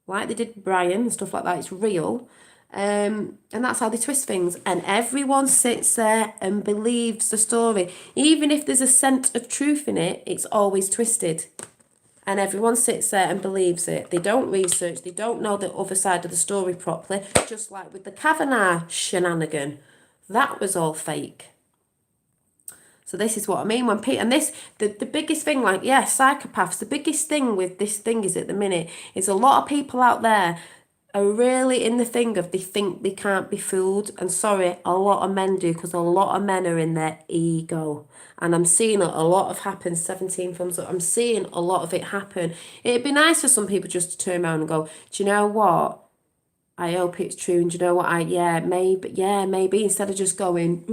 like they did Brian and stuff like that. It's real. And that's how they twist things. And everyone sits there and believes the story. Even if there's a scent of truth in it, it's always twisted. And everyone sits there and believes it. They don't research. They don't know the other side of the story properly. Just like with the Kavanaugh shenanigan. That was all fake. So this is what I mean when people, and this, the biggest thing, like, yeah, psychopaths, the biggest thing with this thing is at the minute, is a lot of people out there are really in the thing of they think they can't be fooled. And sorry, a lot of men do, because a lot of men are in their ego. And I'm seeing a lot of happen, 17 thumbs up. I'm seeing a lot of it happen. It'd be nice for some people just to turn around and go, do you know what? I hope it's true. And do you know what? Maybe. Instead of just going,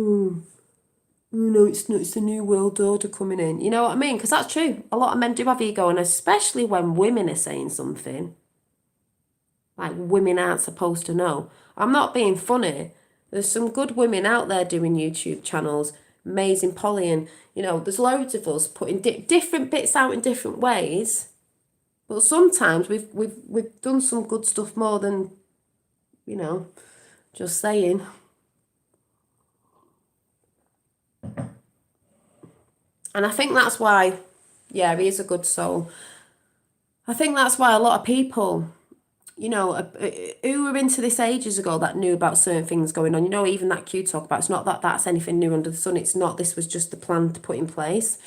no, it's not. It's the new world order coming in. You know what I mean? Because that's true. A lot of men do have ego, and especially when women are saying something like women aren't supposed to know. I'm not being funny. There's some good women out there doing YouTube channels, Amazing Polly, and there's loads of us putting different bits out in different ways. But sometimes we've done some good stuff more than, just saying. And I think that's why, yeah, he is a good soul. I think that's why a lot of people, who were into this ages ago that knew about certain things going on, even that Q talk about, it's not that that's anything new under the sun. It's not, this was just the plan to put in place.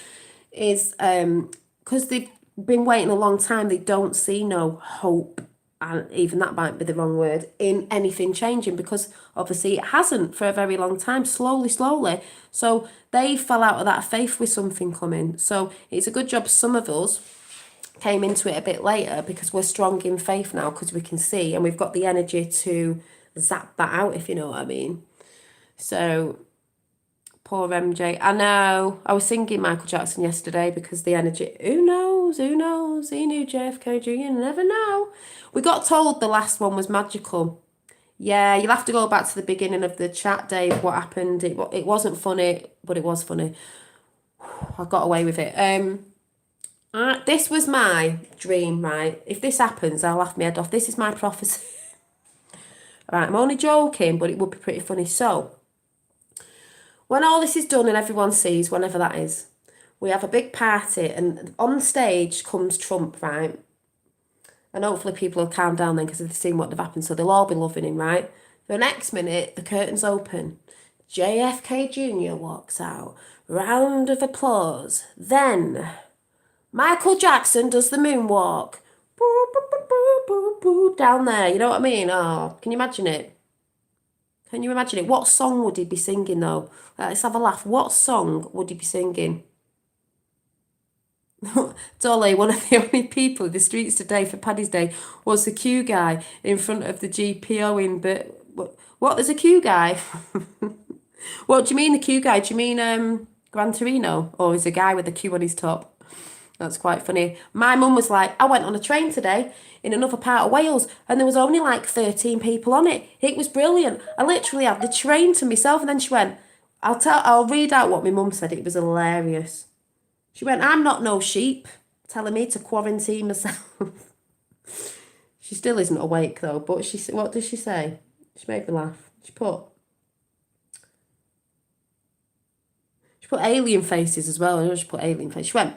Is because they've been waiting a long time, they don't see no hope, and even that might be the wrong word, in anything changing, because obviously it hasn't for a very long time, slowly. So they fell out of that faith with something coming. So it's a good job some of us came into it a bit later, because we're strong in faith now, because we can see and we've got the energy to zap that out, if you know what I mean. So poor MJ. I know. I was singing Michael Jackson yesterday because the energy. Who knows? He knew JFK Jr. You never know. We got told the last one was magical. Yeah, you'll have to go back to the beginning of the chat, Dave. What happened? It wasn't funny, but it was funny. I got away with it. This was my dream, right? If this happens, I'll laugh my head off. This is my prophecy. Right, I'm only joking, but it would be pretty funny. So, when all this is done and everyone sees, whenever that is, we have a big party, and on stage comes Trump, right? And hopefully people will calm down then, because they've seen what they've happened, so they'll all be loving him, right? The next minute, the curtains open. JFK Jr. walks out. Round of applause. Then Michael Jackson does the moonwalk. Boo, boo, boo, boo, boo, boo, down there, you know what I mean? Oh, can you imagine it? Can you imagine it? What song would he be singing, though? Let's have a laugh. What song would he be singing? Dolly, one of the only people in the streets today for Paddy's Day was the queue guy in front of the GPO in... But what? There's a queue guy? What do you mean, the queue guy? Do you mean Gran Torino? Or is a guy with a queue on his top? That's quite funny. My mum was like, I went on a train today in another part of Wales, and there was only like 13 people on it. It was brilliant. I literally had the train to myself. And then she went, I'll read out what my mum said. It was hilarious. She went, I'm not no sheep, telling me to quarantine myself. She still isn't awake though, but what did she say? She made me laugh. She put alien faces as well. I know she put alien faces. She went,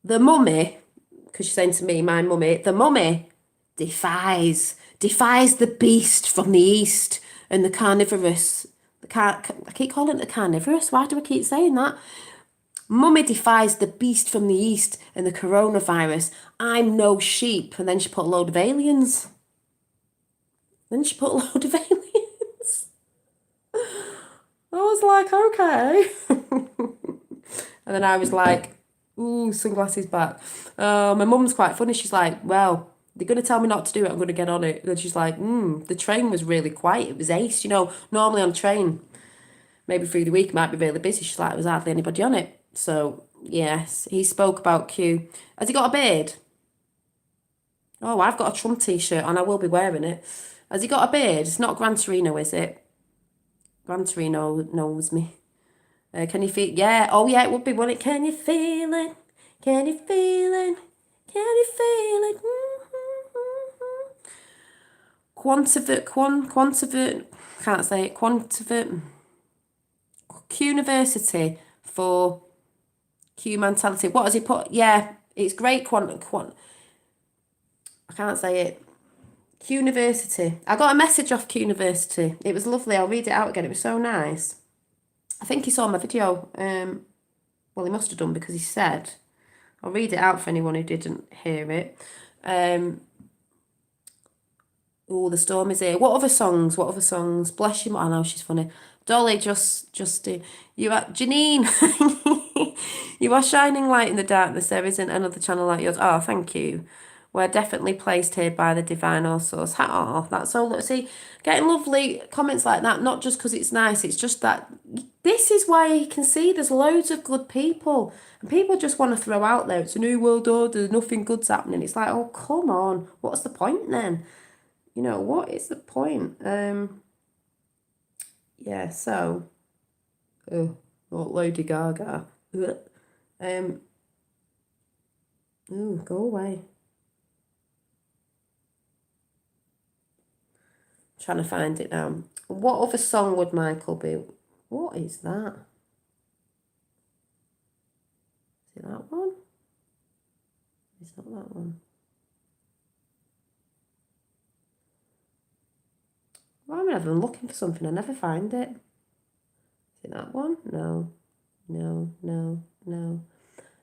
the mummy, because she's saying to me, my mummy, the mummy defies the beast from the east and the carnivorous. I keep calling it the carnivorous. Why do I keep saying that? Mummy defies the beast from the east and the coronavirus. I'm no sheep. And then she put a load of aliens. I was like, okay. And then I was like, ooh, sunglasses back. My mum's quite funny. She's like, well, they're going to tell me not to do it. I'm going to get on it. And then she's like, the train was really quiet. It was ace. You know, normally on train, maybe through the week, it might be really busy. She's like, there was hardly anybody on it. So, yes, he spoke about Q. Has he got a beard? Oh, I've got a Trump t-shirt and I will be wearing it. Has he got a beard? It's not Gran Torino, is it? Gran Torino knows me. Can you feel? Yeah. Oh, yeah. It would be, wouldn't it? Can you feel it? Can you feel it? Can you feel it? Quantivert. Can't say it. Quantivert. Q-University for Q mentality. What has he put? Yeah, it's great. I can't say it. Q-University. I got a message off Q-University. It was lovely. I'll read it out again. It was so nice. I think he saw my video. Well, he must have done because he said, I'll read it out for anyone who didn't hear it. Oh, the storm is here. What other songs? Bless you. I know she's funny. Dolly, Justin. You are Janine. You are shining light in the darkness. There isn't another channel like yours. Oh, thank you. We're definitely placed here by the divine all source. Oh, that's so. See, getting lovely comments like that, not just because it's nice, it's just that this is why you can see there's loads of good people. And people just want to throw out there, it's a new world order, nothing good's happening. It's like, oh, come on. What's the point then? You know, what is the point? Yeah, so. Oh, not Lady Gaga. Ooh, go away. Trying to find it now. What other song would Michael be? What is that? Is it that one? It's not that one. Well, I'm never looking for something. I never find it. Is it that one? No. No, no, no.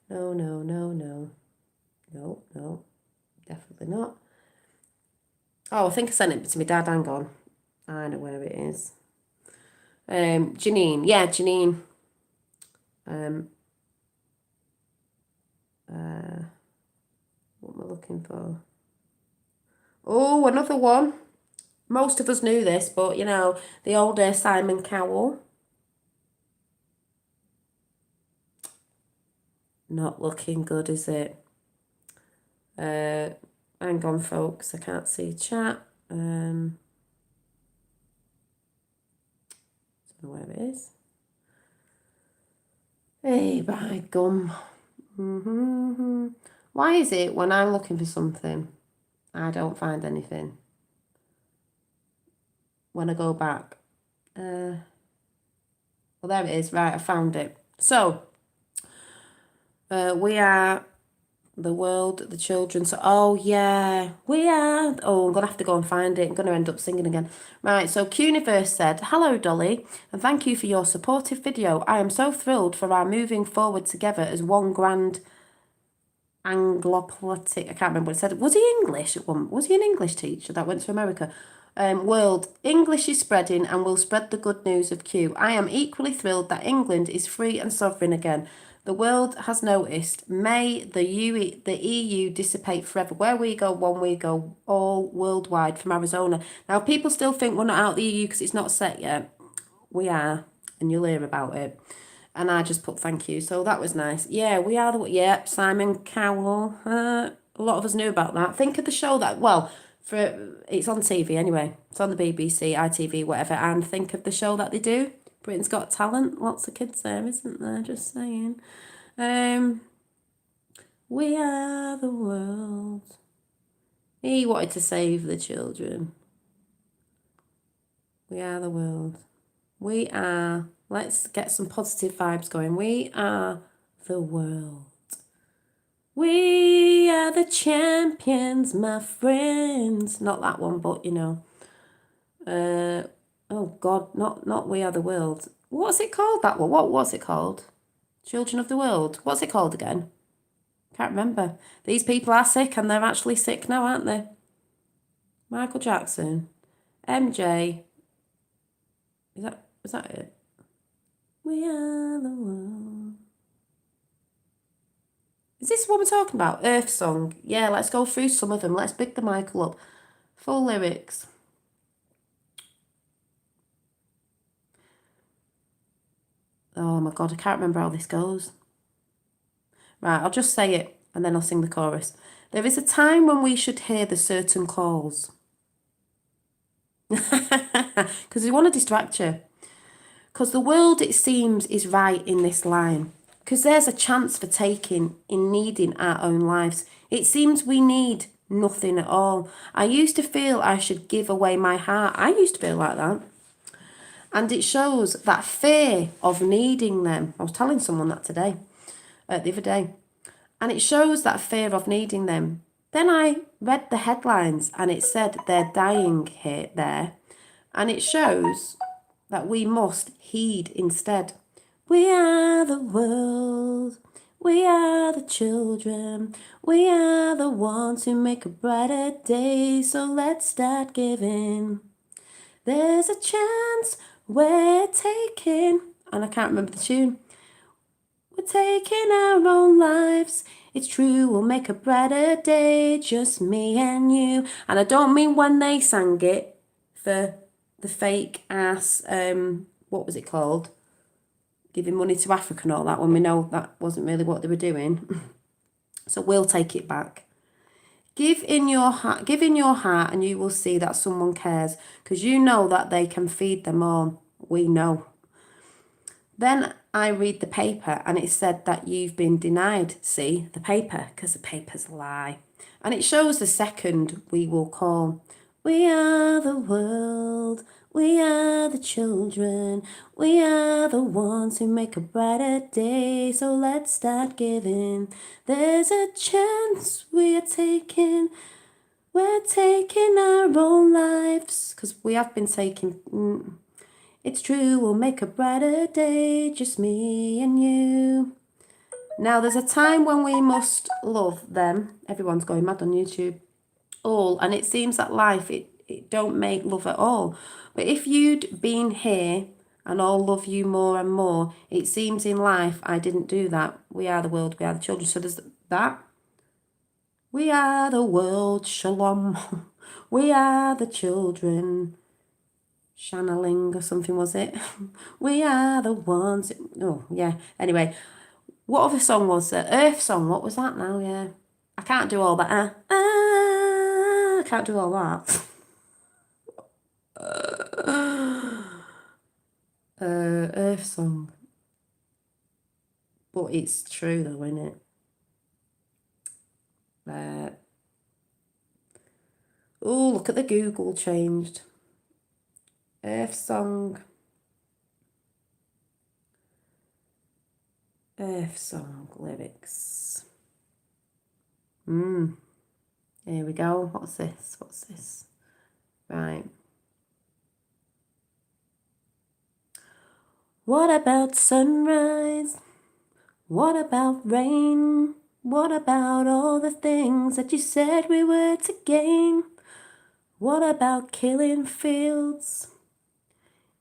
No, no, no, no. No, no. Definitely not. Oh, I think I sent it to my dad. Hang on. I know where it is. Janine. Yeah, Janine. What am I looking for? Oh, another one. Most of us knew this, but, you know, the older Simon Cowell. Not looking good, is it? Hang on, folks. I can't see chat. I don't know where it is. Hey, by gum. Why is it when I'm looking for something, I don't find anything? When I go back. Well, there it is. Right, I found it. So, we are the world, the children. So, oh, yeah, we are. Oh, I'm going to have to go and find it. I'm going to end up singing again. Right, so Quniverse said, hello, Dolly, and thank you for your supportive video. I am so thrilled for our moving forward together as one grand Anglopolitic. I can't remember what it said. Was he English at one? Was he an English teacher that went to America? World, English is spreading and will spread the good news of Q. I am equally thrilled that England is free and sovereign again. The world has noticed. May the EU dissipate forever. Where we go, one we go, all worldwide from Arizona. Now, people still think we're not out of the EU because it's not set yet. We are, and you'll hear about it. And I just put thank you. So that was nice. Yeah, we are the... Yeah, Simon Cowell. A lot of us knew about that. Think of the show that... Well, it's on TV anyway. It's on the BBC, ITV, whatever. And think of the show that they do. Britain's Got Talent. Lots of kids there, isn't there? Just saying. We are the world. He wanted to save the children. We are the world. We are. Let's get some positive vibes going. We are the world. We are the champions, my friends. Not that one, but you know. Oh God, not We Are the World. What's it called, that one? What was it called? Children of the World. What's it called again? Can't remember. These people are sick, and they're actually sick now, aren't they? Michael Jackson. MJ. Is that it? We are the world. Is this what we're talking about? Earth Song. Yeah, let's go through some of them. Let's pick the Michael up. Full lyrics. Oh my God, I can't remember how this goes. Right, I'll just say it and then I'll sing the chorus. There is a time when we should hear the certain calls. Because we want to distract you. Because the world, it seems, is right in this line. Because there's a chance for taking in needing our own lives. It seems we need nothing at all. I used to feel I should give away my heart. I used to feel like that. And it shows that fear of needing them. I was telling someone that today, the other day. And it shows that fear of needing them. Then I read the headlines and it said they're dying here, there. And it shows that we must heed instead. We are the world. We are the children. We are the ones who make a brighter day. So let's start giving. There's a chance we're taking. And I can't remember the tune. We're taking our own lives. It's true, we'll make a brighter day, just me and you. And I don't mean when they sang it for the fake ass, what was it called? Giving money to Africa and all that, when we know that wasn't really what they were doing. So we'll take it back. Give in your heart, and you will see that someone cares, because you know that they can feed them all. We know. Then I read the paper and it said that you've been denied. See, the paper, because the paper's a lie. And it shows the second we will call. We are the world. We are the children. We are the ones who make a brighter day. So let's start giving. There's a chance we are taking. We're taking our own lives. Because we have been taking... It's true, we'll make a brighter day, just me and you. Now, there's a time when we must love them. Everyone's going mad on YouTube. All, and it seems that life, it don't make love at all. But if you'd been here and all love you more and more, it seems in life I didn't do that. We are the world, we are the children. So there's that. We are the world, shalom. We are the children. Channeling or something, was it? We are the ones. Oh, yeah. Anyway, what other song was it? Earth Song. What was that now? Yeah. I can't do all that. I can't do all that. Earth Song. But it's true though, isn't it? Oh, look at the Google changed. Earth Song. Earth Song lyrics. Here we go. What's this? Right. What about sunrise? What about rain? What about all the things that you said we were to gain? What about killing fields?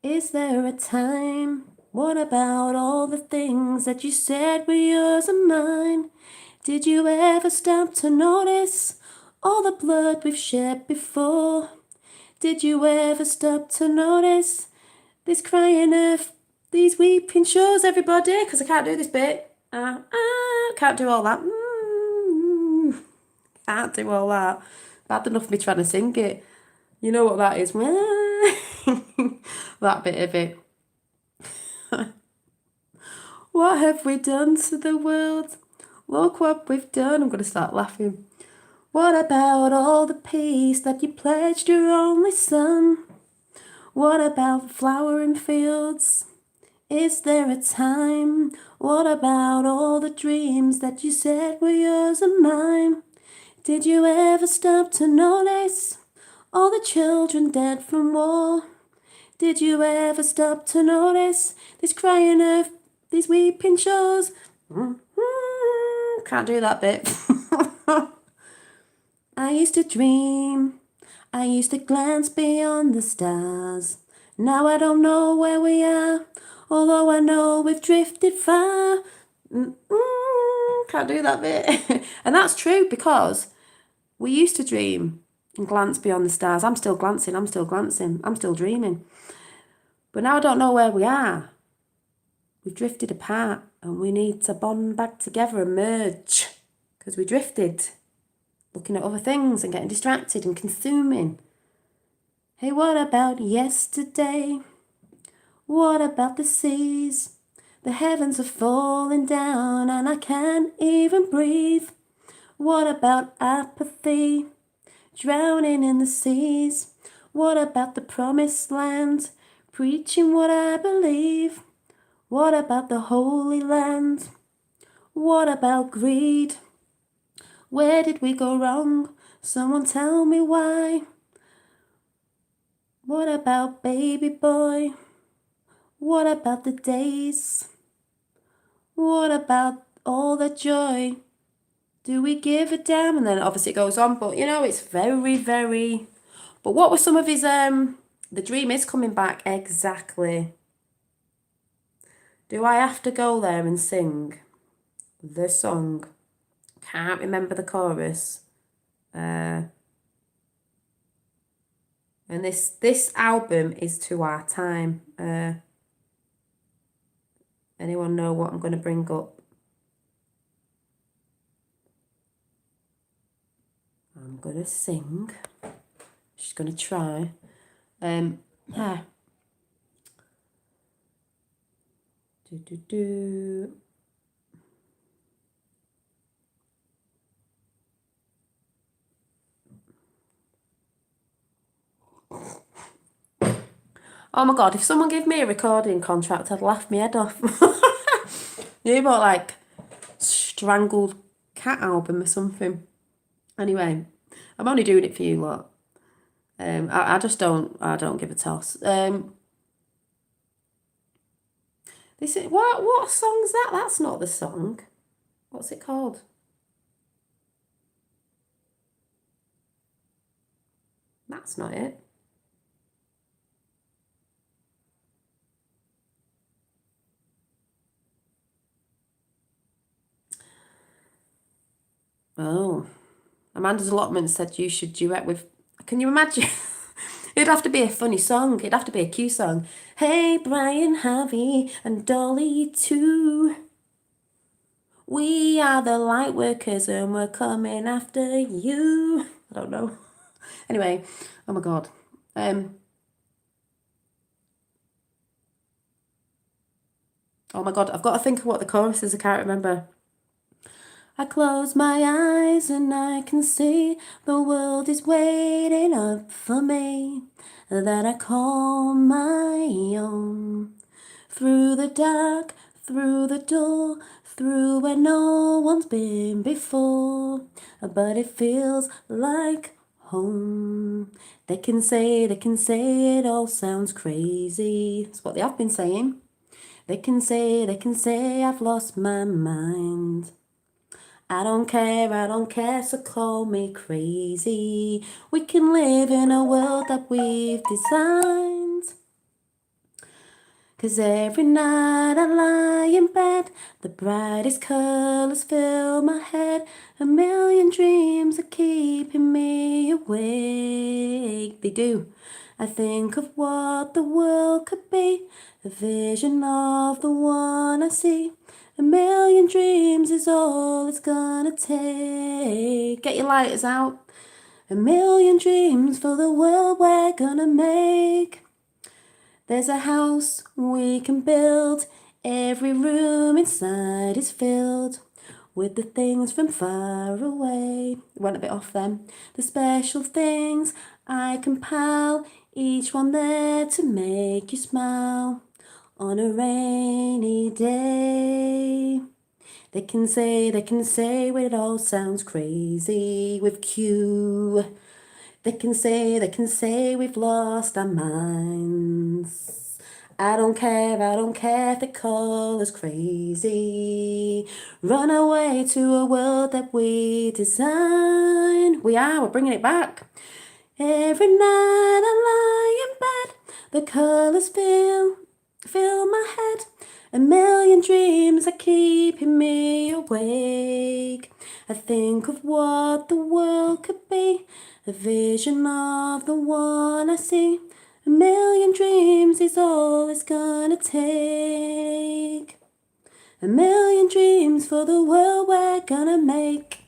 Is there a time? What about all the things that you said were yours and mine? Did you ever stop to notice all the blood we've shed before? Did you ever stop to notice this crying earth, these weeping shores, everybody? Because I can't do this bit. Can't do all that. Can't do all that. Bad enough me trying to sing it. You know what that is? That bit of it. What have we done to the world? Look what we've done. I'm going to start laughing. What about all the peace that you pledged your only son? What about flowering fields? Is there a time? What about all the dreams that you said were yours and mine? Did you ever stop to notice all the children dead from war? Did you ever stop to notice this crying earth, these weeping shores? Can't do that bit. I used to dream, I used to glance beyond the stars. Now I don't know where we are, although I know we've drifted far. Can't do that bit. And that's true, because we used to dream and glance beyond the stars. I'm still glancing, I'm still dreaming. But now I don't know where we are. We've drifted apart and we need to bond back together and merge, because we drifted, looking at other things and getting distracted and consuming. Hey, what about yesterday? What about the seas? The heavens are falling down and I can't even breathe. What about apathy? Drowning in the seas. What about the promised land? Preaching what I believe. What about the Holy Land? What about greed? Where did we go wrong? Someone tell me why. What about baby boy? What about the days? What about all the joy? Do we give a damn? And then obviously it goes on, but you know, it's very, very... But what were some of his... The dream is coming back, exactly. Do I have to go there and sing the song? Can't remember the chorus. And this album is To Our Time. Anyone know what I'm going to bring up? I'm going to sing. She's going to try. Oh my God, if someone gave me a recording contract, I'd laugh my head off. You know, like Strangled Cat album or something. Anyway, I'm only doing it for you lot. I just don't give a toss. This is what song's that? That's not the song. What's it called? That's not it. Oh, Amanda's allotment said you should duet with... Can you imagine? It'd have to be a funny song. It'd have to be a cue song. Hey, Brian, Harvey, and Dolly too. We are the light workers and we're coming after you. I don't know. Anyway, oh my God. Oh my God, I've got to think of what the chorus is. I can't remember. I close my eyes and I can see the world is waiting up for me, that I call my own. Through the dark, through the door, through where no one's been before, but it feels like home. They can say it all sounds crazy. That's what they have been saying. They can say I've lost my mind. I don't care, so call me crazy. We can live in a world that we've designed. 'Cause every night I lie in bed, the brightest colours fill my head. A million dreams are keeping me awake. They do. I think of what the world could be, a vision of the one I see. A million dreams is all it's gonna take. Get your lighters out. A million dreams for the world we're gonna make. There's a house we can build. Every room inside is filled with the things from far away. Went a bit off then. The special things I compile, each one there to make you smile on a rainy day. They can say it all sounds crazy with Q. They can say we've lost our minds. I don't care if they call us crazy. Run away to a world that we design. We're bringing it back. Every night I lie in bed, the colours fill my head. A million dreams are keeping me awake. I think of what the world could be, a vision of the one I see. A million dreams is all it's gonna take. A million dreams for the world we're gonna make.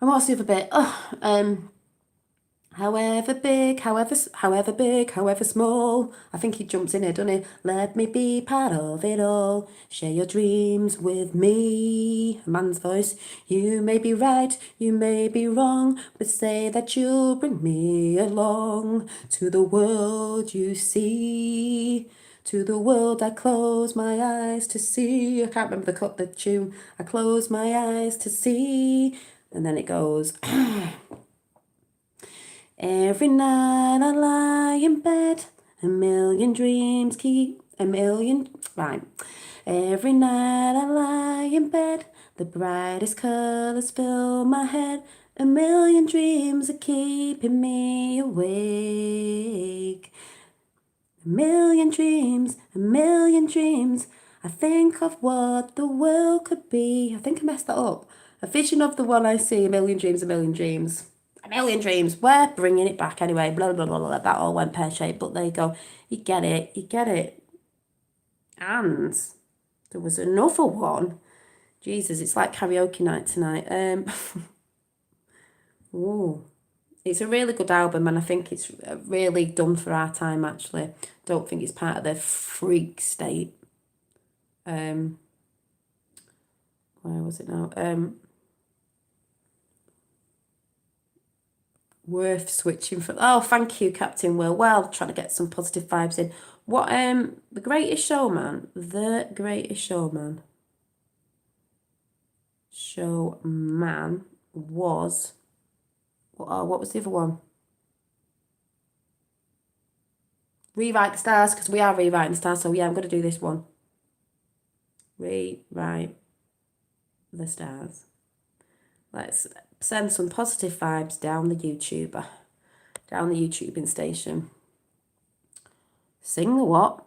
And what's the other bit? However big, however small. I think he jumps in here, doesn't he? Let me be part of it all. Share your dreams with me. A man's voice. You may be right, you may be wrong, but say that you'll bring me along to the world you see. To the world I close my eyes to see. I can't remember the tune. I close my eyes to see. And then it goes... Every night I lie in bed, a million dreams right. Every night I lie in bed, the brightest colours fill my head. A million dreams are keeping me awake. A million dreams. I think of what the world could be. I think I messed that up. A vision of the one I see, a million dreams. A million dreams. We're bringing it back anyway. Blah, blah, blah, blah. That all went pear-shaped, but there you go. You get it. And there was another one. Jesus, it's like karaoke night tonight. Ooh. It's a really good album, and I think it's really done for our time, actually. Don't think it's part of the freak state. Where was it now? Worth switching from. Oh, thank you, Captain Will. Well, trying to get some positive vibes in. What The Greatest Showman was what was the other one? Rewrite the Stars, because we are rewriting the stars, so yeah, I'm going to do this one. Rewrite the Stars. Let's send some positive vibes down the YouTubing station. Sing the what?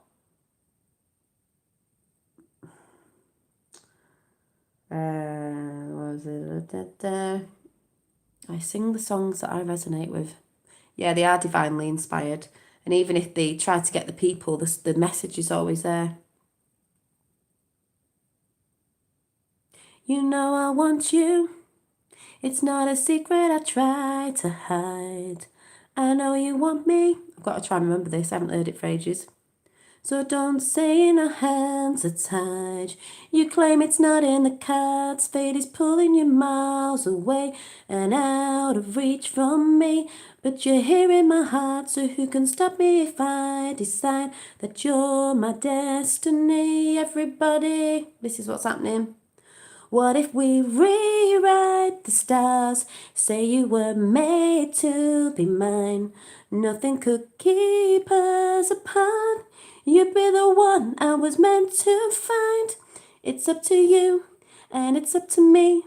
What was it? I sing the songs that I resonate with. Yeah, they are divinely inspired. And even if they try to get the people, the message is always there. You know I want you. It's not a secret I try to hide. I know you want me. I've got to try and remember this. I haven't heard it for ages. So don't say our hands are tied. You claim it's not in the cards. Fate is pulling you miles away and out of reach from me. But you're here in my heart, so who can stop me if I decide that you're my destiny? Everybody, this is what's happening. What if we rewrite the stars? Say you were made to be mine. Nothing could keep us apart. You'd be the one I was meant to find. It's up to you, and it's up to me.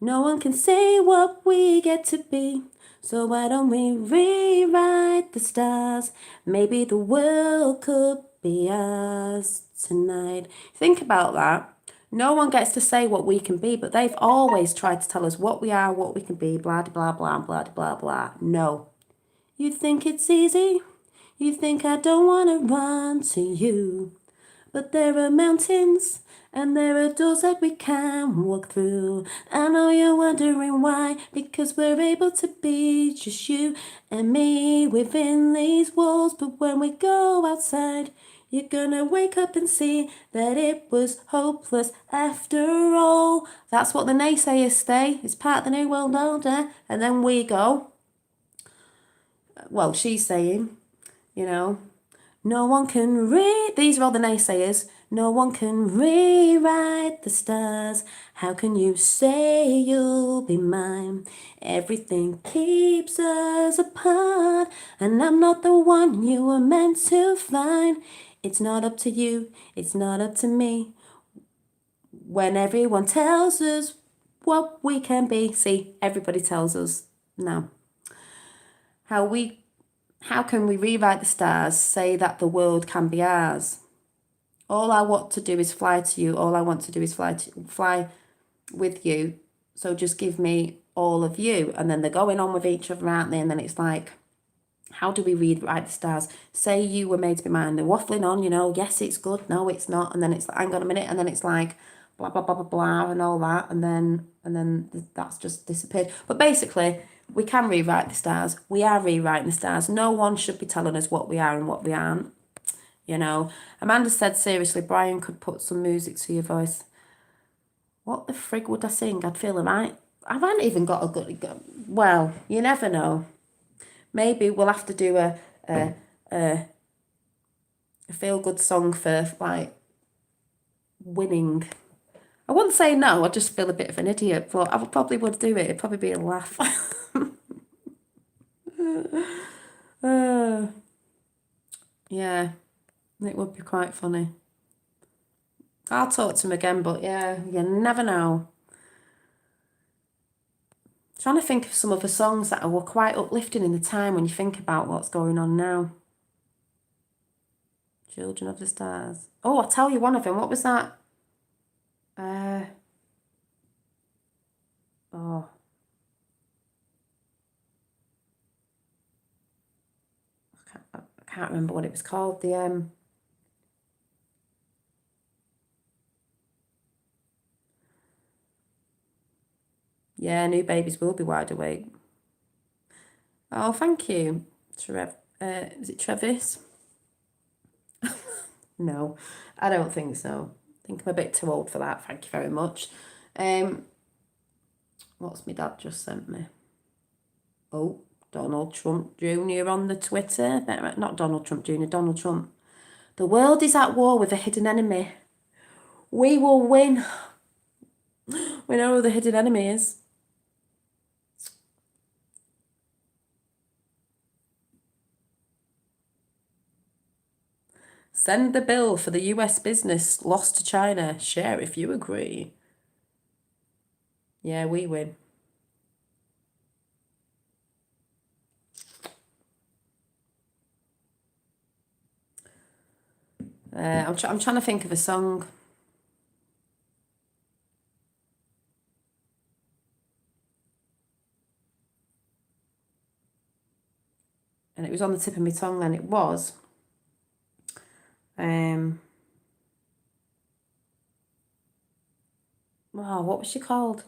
No one can say what we get to be. So why don't we rewrite the stars? Maybe the world could be ours tonight. Think about that. No one gets to say what we can be, but they've always tried to tell us what we are, what we can be, blah, blah, blah, blah, blah, blah. No. You think it's easy? You think I don't want to run to you. But there are mountains and there are doors that we can walk through. I know you're wondering why, because we're able to be just you and me within these walls. But when we go outside, You're gonna wake up and see that it was hopeless after all. That's what the naysayers say. It's part of the new world order. And then we go, well, she's saying, you know, no one can these are all the naysayers. No one can rewrite the stars. How can you say you'll be mine? Everything keeps us apart, and I'm not the one you were meant to find. It's not up to you, it's not up to me. When everyone tells us what we can be. See, everybody tells us now. How can we rewrite the stars, say that the world can be ours? All I want to do is fly to you. All I want to do is fly with you. So just give me all of you. And then they're going on with each other, aren't they? And then it's like, how do we rewrite the stars? Say you were made to be mine. They're waffling on, you know, yes, it's good. No, it's not. And then it's like, hang on a minute. And then it's like, blah, blah, blah, blah, blah, and all that. And then that's just disappeared. But basically, we can rewrite the stars. We are rewriting the stars. No one should be telling us what we are and what we aren't. You know, Amanda said, seriously, Brian could put some music to your voice. What the frig would I sing? I'd feel alright. I haven't even got a good... Well, you never know. Maybe we'll have to do a feel-good song for, like, winning. I wouldn't say no, I'd just feel a bit of an idiot, but I probably would do it. It'd probably be a laugh. Yeah, it would be quite funny. I'll talk to him again, but yeah, you never know. Trying to think of some other songs that were quite uplifting in the time when you think about what's going on now. Children of the Stars. Oh, I'll tell you one of them. What was that? Oh. I can't remember what it was called. Yeah, new babies will be wide awake. Oh, thank you, is it Travis? No, I don't think so. I think I'm a bit too old for that. Thank you very much. What's my dad just sent me? Oh, Donald Trump Jr. on the Twitter. Not Donald Trump Jr., Donald Trump. The world is at war with a hidden enemy. We will win. We know who the hidden enemy is. Send the bill for the US business lost to China. Share if you agree. Yeah, we win. I'm trying to think of a song. And it was on the tip of my tongue then. It was. Oh, what was she called?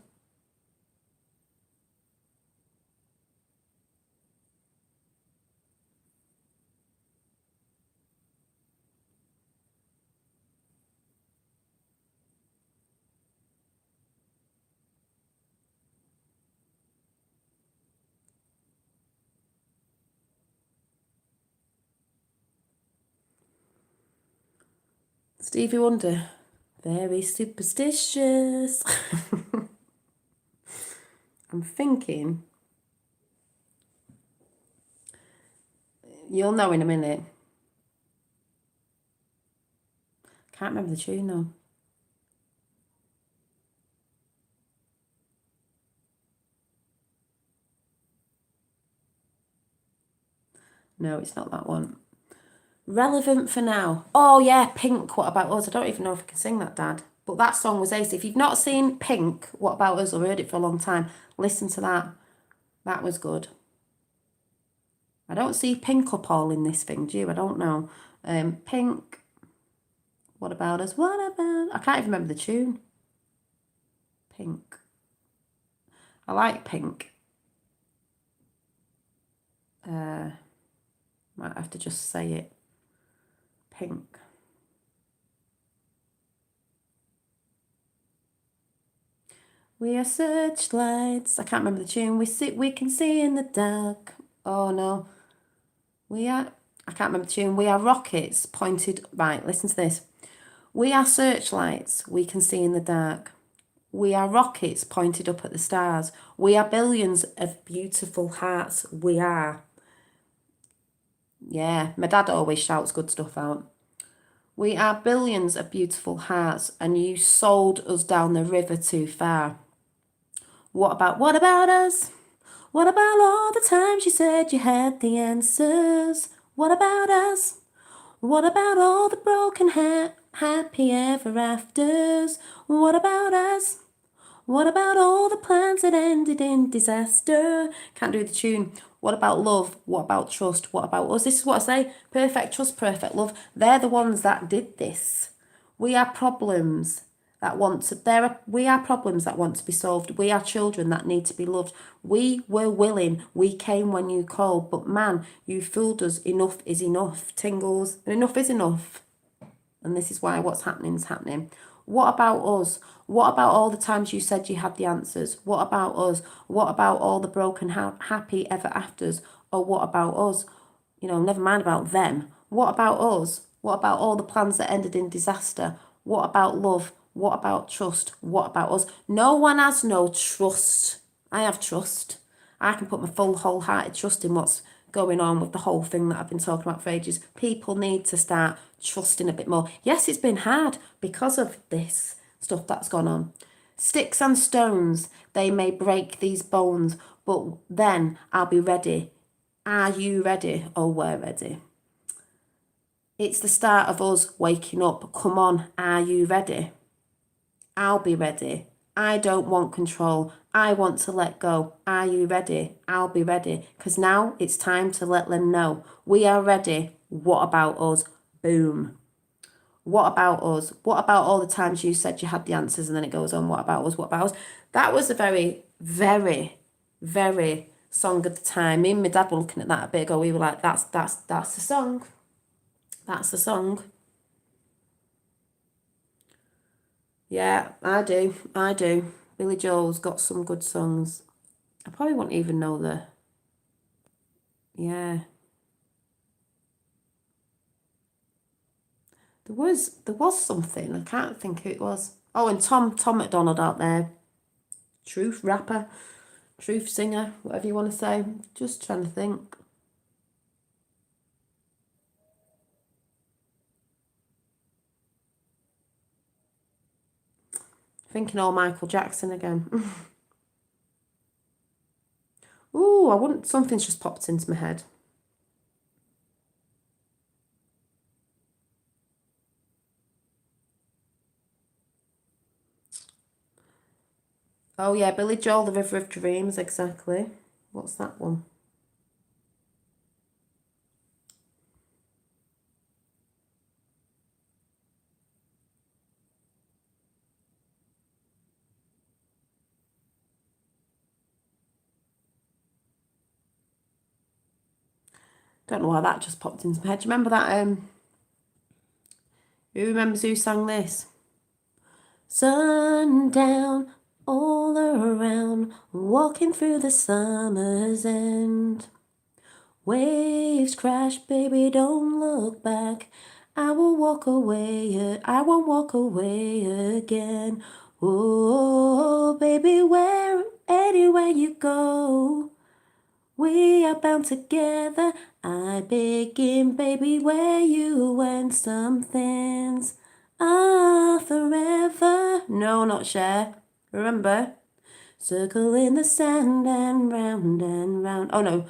Stevie Wonder. Very superstitious. I'm thinking. You'll know in a minute. Can't remember the tune though. No, it's not that one. Relevant for now. Oh yeah, Pink, What About Us? I don't even know if I can sing that, Dad. But that song was ace. If you've not seen Pink, What About Us, or heard it for a long time, listen to that. That was good. I don't see Pink up all in this thing, do you? I don't know. Pink, What About Us? What about... I can't even remember the tune. Pink. I like Pink. Might have to just say it. Pink. We are searchlights. I can't remember the tune. We can see in the dark. Oh no. I can't remember the tune. We are rockets pointed, right, listen to this. We are searchlights. We can see in the dark. We are rockets pointed up at the stars. We are billions of beautiful hearts. We are. Yeah, my dad always shouts good stuff out. We are billions of beautiful hearts, and you sold us down the river too far. What about us? What about all the times you said you had the answers? What about us? What about all the broken happy ever afters? What about us? What about all the plans that ended in disaster? Can't do the tune. What about love? What about trust? What about us? This is what I say. Perfect trust, perfect love. They're the ones that did this. We are problems that want to we are problems that want to be solved. We are children that need to be loved. We were willing. We came when you called. But man, you fooled us. Enough is enough. Tingles. Enough is enough. And this is why what's happening is happening. What about us? What about all the times you said you had the answers? What about us? What about all the broken happy ever afters? Or what about us? You know, never mind about them. What about us? What about all the plans that ended in disaster? What about love? What about trust? What about us? No one has no trust. I have trust. I can put my full wholehearted trust in what's going on with the whole thing that I've been talking about for ages. People need to start trusting a bit more. Yes, it's been hard because of this stuff that's gone on. Sticks and stones, they may break these bones, but then I'll be ready. Are you ready? Oh, we're ready. It's the start of us waking up. Come on, are you ready? I'll be ready. I don't want control. I want to let go. Are you ready? I'll be ready. Because now it's time to let them know. We are ready. What about us? Boom. What about us? What about all the times you said you had the answers and then it goes on, what about us? What about us? That was a very, very, very song of the time. Me and my dad were looking at that a bit ago. We were like, that's the song. That's the song. Yeah, I do. I do. Billy Joel's got some good songs. I probably wouldn't even know the. Yeah. There was something. I can't think who it was. Oh, and Tom McDonald out there. Truth rapper, truth singer, whatever you want to say. Just trying to think. Thinking all Michael Jackson again. Ooh, I wouldn't. Something's just popped into my head. Oh yeah, Billy Joel, The River of Dreams, exactly. What's that one? Don't know why that just popped into my head. Do you remember that? Who remembers who sang this? Sundown, all around, walking through the summer's end. Waves crash, baby, don't look back. I will walk away, I won't walk away again. Oh, baby, anywhere you go, we are bound together. I begin, baby, where you went. Some things are forever. No, not share. Remember? Circle in the sand and round and round. Oh no.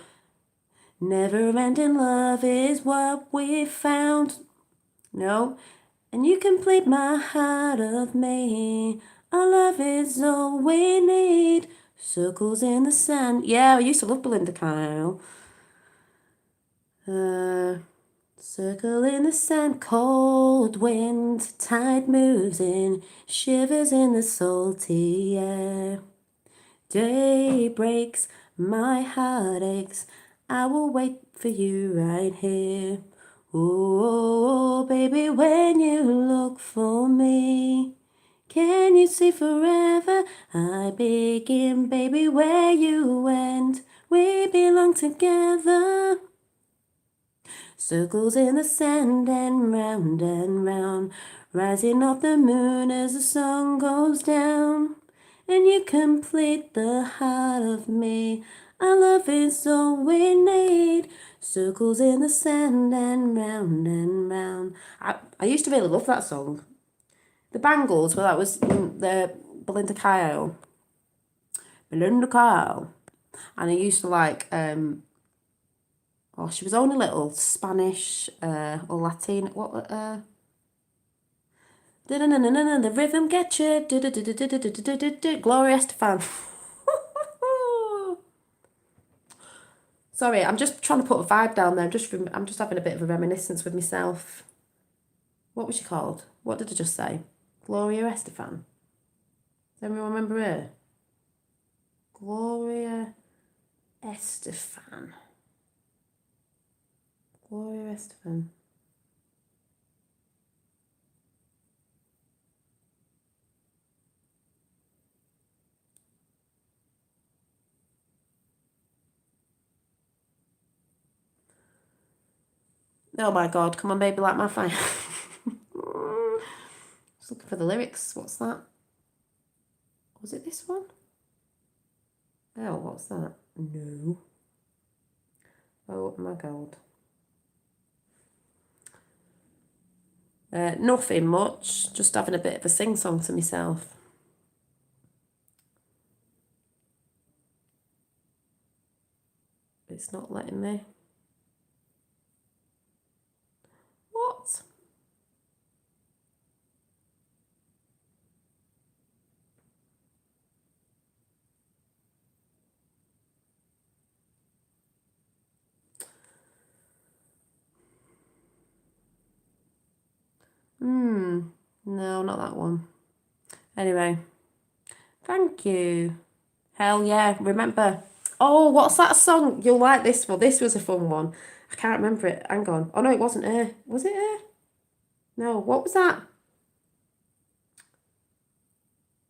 Never ending love is what we found. No. And you complete my heart of me. Our love is all we need. Circles in the sand. Yeah, I used to love Belinda Kyle. Circle in the sand, cold wind, tide moves in, shivers in the salty air. Day breaks, my heart aches, I will wait for you right here. Oh, baby, when you look for me, Can you see forever? I begin, baby, where you went. We belong together. Circles in the sand and round, rising off the moon as the sun goes down. And you complete the heart of me. Our love is all we need. Circles in the sand and round. I used to really love that song. The Bangles, well, that was the Belinda Kyle. And I used to like, she was only little Spanish or Latin. The rhythm get you. Gloria Estefan. Sorry, I'm just trying to put a vibe down there. I'm just having a bit of a reminiscence with myself. What was she called? What did I just say? Gloria Estefan. Does everyone remember her? Gloria Estefan. Gloria Estefan. Oh my God, come on baby, light my fire. Just looking for the lyrics. What's that? Was it this one? Oh, what's that? No. Oh my God. Nothing much. Just having a bit of a sing-song to myself. It's not letting me. What? No, not that one. Anyway, thank you. Hell yeah, remember. Oh, what's that song? You'll like this one. This was a fun one. I can't remember it. Hang on. Oh no, it wasn't her. Was it her? No, what was that?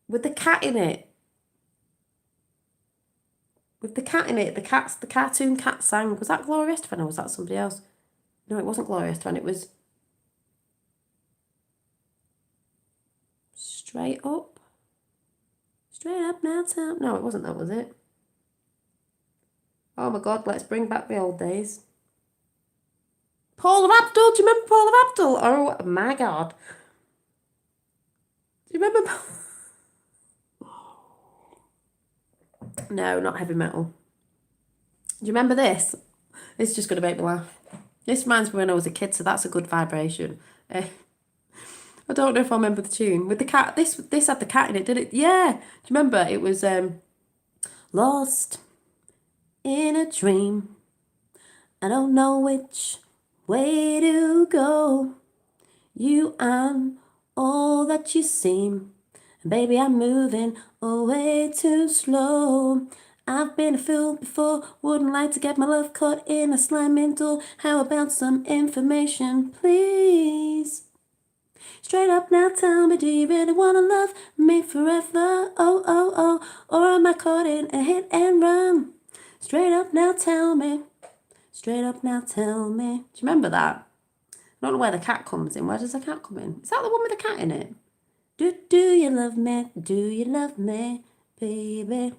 With the cat in it. With the cat in it. The cartoon cat sang. Was that Gloria Estefan or was that somebody else? No, it wasn't Gloria Estefan. It was Straight Up. Straight Up Now Town. No, it wasn't that, was it? Oh my God, let's bring back the old days. Paula Abdul. Do you remember Paula Abdul? Oh my God. Do you remember? No, not heavy metal. Do you remember this? It's just going to make me laugh. This reminds me when I was a kid, so that's a good vibration. I don't know if I remember the tune. With the cat, this had the cat in it, did it? Yeah. Do you remember? It was Lost in a Dream. I don't know which way to go. You, I'm all that you seem. Baby, I'm moving away too slow. I've been a fool before, wouldn't like to get my love caught in a slamming door. How about some information, please? Straight up now, tell me, do you really wanna love me forever? Oh, oh, oh, or am I caught in a hit and run? Straight up now, tell me. Straight up now, tell me. Do you remember that? I don't know where the cat comes in. Where does the cat come in? Is that the one with the cat in it? Do you love me? Do you love me, baby?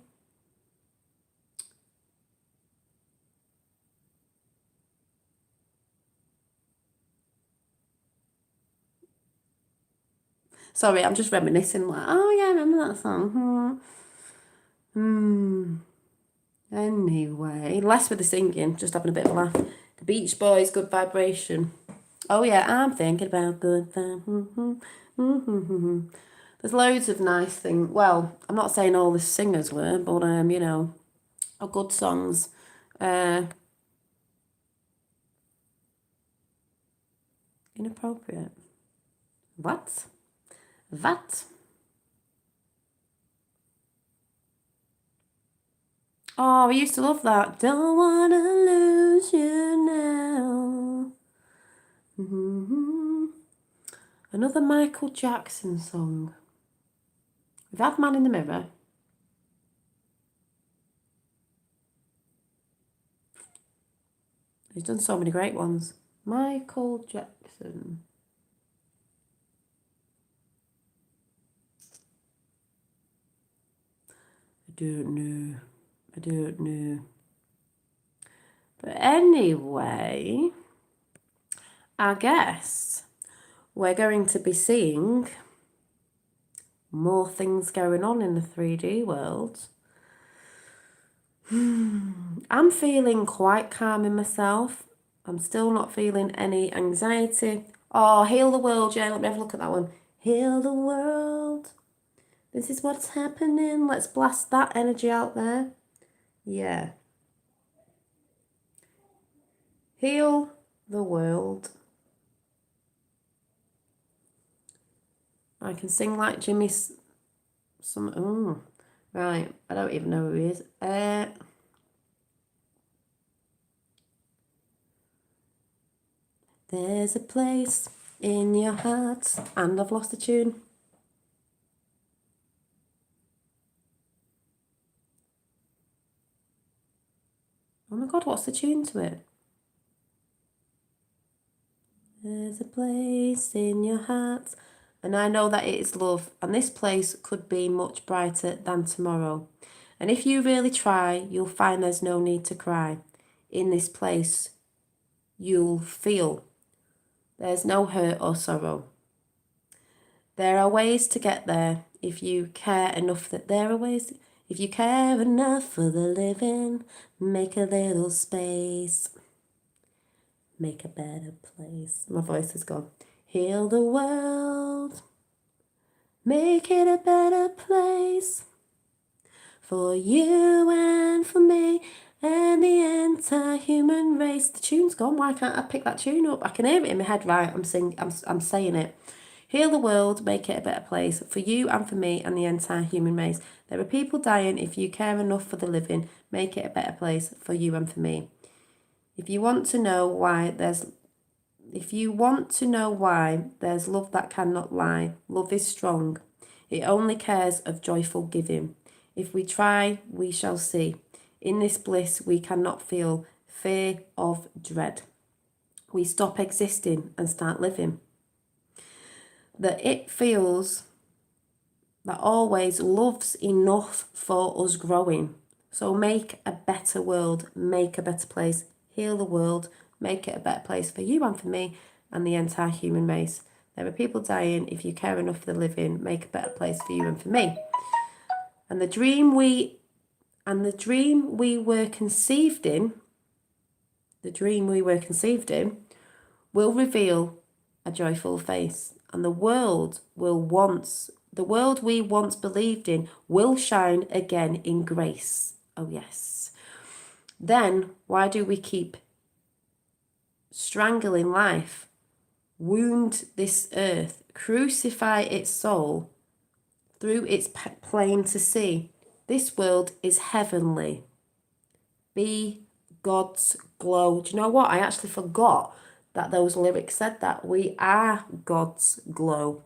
Sorry, I'm just reminiscing. Like, oh yeah, I remember that song. Anyway, less with the singing, just having a bit of a laugh. The Beach Boys, Good Vibration. Oh yeah, I'm thinking about good vibration. There's loads of nice things. Well, I'm not saying all the singers were, but you know, are good songs. Inappropriate. What? That? Oh, I used to love that. Don't wanna lose you now. Another Michael Jackson song. We've had Man in the Mirror. He's done so many great ones. Michael Jackson. I don't know. But anyway, I guess we're going to be seeing more things going on in the 3D world. I'm feeling quite calm in myself. I'm still not feeling any anxiety. Oh, heal the world, yeah, let me have a look at that one. Heal the world. This is what's happening. Let's blast that energy out there. Yeah. Heal the world. I can sing like Jimmy. Right. I don't even know who he is. There's a place in your heart, and I've lost the tune. Oh my God, what's the tune to it? There's a place in your heart, and I know that it is love, and this place could be much brighter than tomorrow. And if you really try, you'll find there's no need to cry. In this place, you'll feel there's no hurt or sorrow. There are ways to get there if you care enough that there are ways. If you care enough for the living, make a little space. Make a better place. My voice is gone. Heal the world. Make it a better place. For you and for me and the entire human race. The tune's gone. Why can't I pick that tune up? I can hear it in my head. Right, I'm saying it. Heal the world, make it a better place for you and for me and the entire human race. There are people dying. If you care enough for the living, make it a better place for you and for me. If you want to know why there's love that cannot lie, love is strong. It only cares of joyful giving. If we try, we shall see. In this bliss, we cannot feel fear of dread. We stop existing and start living. That it feels that always loves enough for us growing. So make a better world, make a better place, heal the world, make it a better place for you and for me and the entire human race. There are people dying. If you care enough for the living, make a better place for you and for me. And the dream we were conceived in, will reveal a joyful face, and the world we once believed in will shine again in grace. Oh yes. Then why do we keep strangling life, wound this earth, crucify its soul through its plain to see? This world is heavenly. Be God's glow. Do you know what? I actually forgot that those lyrics said that. We are God's glow.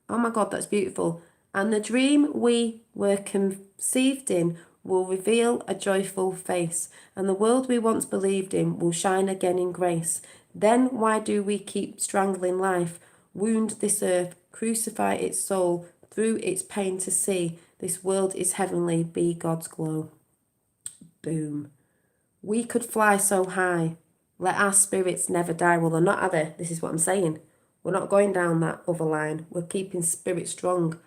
Oh my God, that's beautiful. And the dream we were conceived in will reveal a joyful face, and the world we once believed in will shine again in grace. Then why do we keep strangling life, wound this earth, crucify its soul through its pain to see? This world is heavenly, be God's glow. Boom. We could fly so high. Let our spirits never die. Well, they're not, are they? This is what I'm saying. We're not going down that other line. We're keeping spirit strong.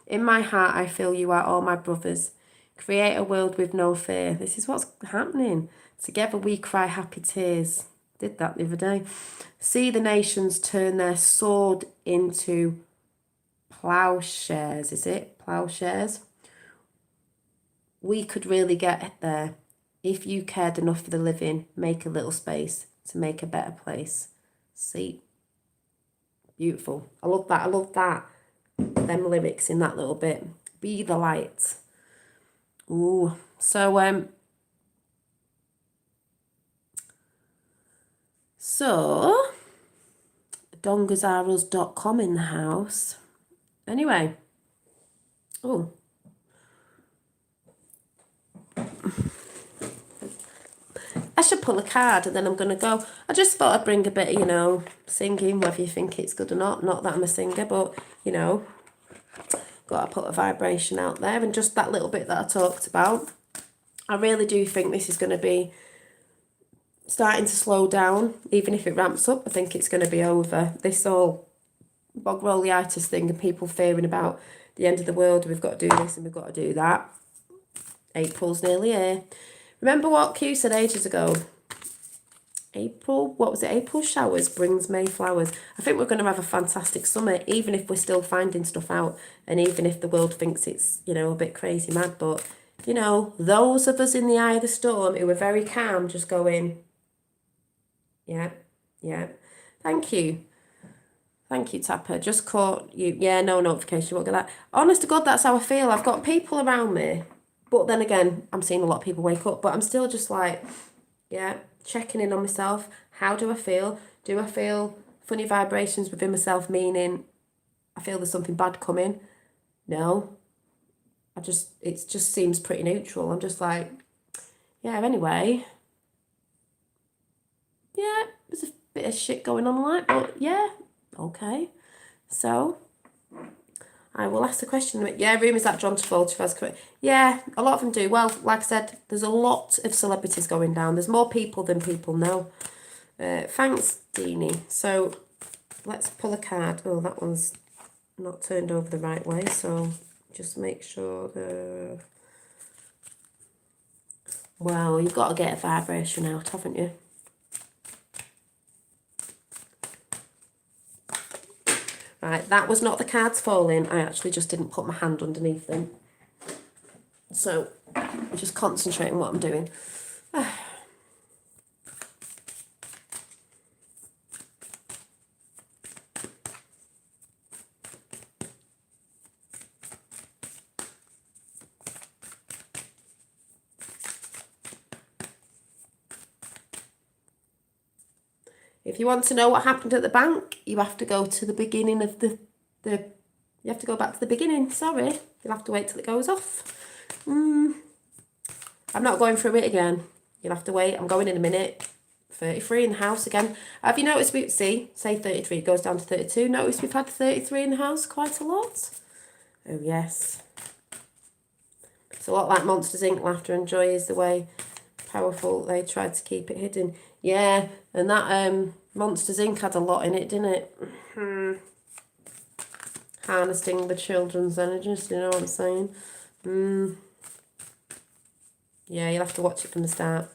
In my heart, I feel you are all my brothers. Create a world with no fear. This is what's happening. Together we cry happy tears. Did that the other day. See the nations turn their sword into plowshares. Is it? Plowshares? We could really get there. If you cared enough for the living, make a little space to make a better place. See? Beautiful. I love that. Them lyrics in that little bit. Be the light. Ooh. So, dongazaras.com in the house. Anyway, Oh. I should pull a card and then I'm going to go. I just thought I'd bring a bit, you know, singing, whether you think it's good or not. Not that I'm a singer, but, you know, got to put a vibration out there. And just that little bit that I talked about, I really do think this is going to be starting to slow down. Even if it ramps up, I think it's going to be over. This whole bog-rollitis thing and people fearing about the end of the world, we've got to do this and we've got to do that. April's nearly here. Remember what Q said ages ago? April, what was it? April showers brings May flowers. I think we're going to have a fantastic summer, even if we're still finding stuff out and even if the world thinks it's, you know, a bit crazy mad. But, you know, those of us in the eye of the storm who were very calm, just going, yeah, yeah. Thank you. Thank you, Tapper. Just caught you. Yeah, no notification. Won't get that. Honest to God, that's how I feel. I've got people around me. But then again, I'm seeing a lot of people wake up. But I'm still just like, yeah, checking in on myself. How do I feel? Do I feel funny vibrations within myself, meaning I feel there's something bad coming? No. It just seems pretty neutral. I'm just like, yeah, anyway. Yeah, there's a bit of shit going on like, but yeah, okay. So I will ask the question. Yeah, rumours that John Travolta has correct. Yeah, a lot of them do. Well, like I said, there's a lot of celebrities going down. There's more people than people know. Thanks, Deanie. So let's pull a card. Oh, that one's not turned over the right way. So just make sure. Well, you've got to get a vibration out, haven't you? Right, that was not the cards falling. I actually just didn't put my hand underneath them. So, I'm just concentrating on what I'm doing. If you want to know what happened at the bank, you have to go to the beginning of you have to go back to the beginning. Sorry, you'll have to wait till it goes off. I'm not going through it again. You'll have to wait. I'm going in a minute. 33 in the house again. Have you noticed say 33 goes down to 32. Notice we've had 33 in the house quite a lot. Oh yes. It's a lot like Monsters Inc. Laughter and joy is the way powerful they tried to keep it hidden. Yeah, and that Monsters Inc. had a lot in it, didn't it? Harnessing the children's energies, you know what I'm saying? Yeah, you'll have to watch it from the start.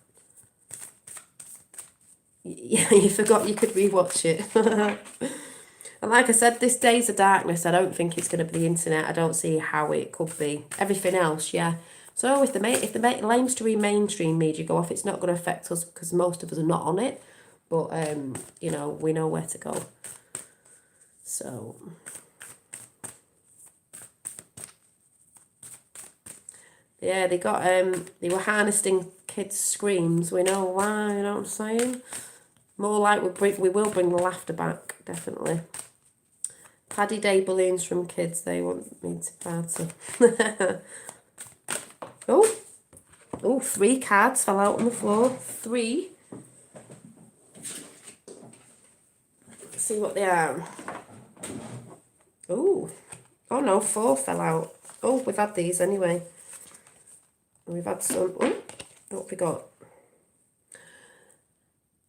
Yeah, you forgot you could rewatch it. And like I said, this Days of Darkness, I don't think it's going to be the internet. I don't see how it could be. Everything else, yeah. So if the mainstream media go off, it's not going to affect us because most of us are not on it. But, you know, we know where to go. So, yeah, they were harnessing kids' screams. We know why, you know what I'm saying? More like we will bring the laughter back, definitely. Paddy Day balloons from kids, they want me to party. Oh, 3 cards fell out on the floor. 3. Let's see what they are. Oh no, 4 fell out. Oh, we've had these anyway. We've had some. Oh, what have we got?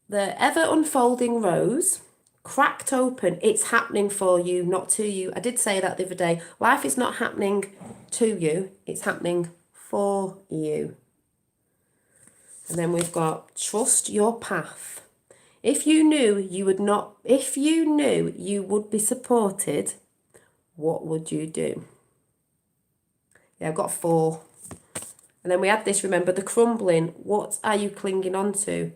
The ever unfolding rose, cracked open. It's happening for you, not to you. I did say that the other day. Life is not happening to you. It's happening for you. And then we've got trust your path. If you knew you would be supported, what would you do? Yeah, I've got 4. And then we had this, remember, the crumbling. What are you clinging on to?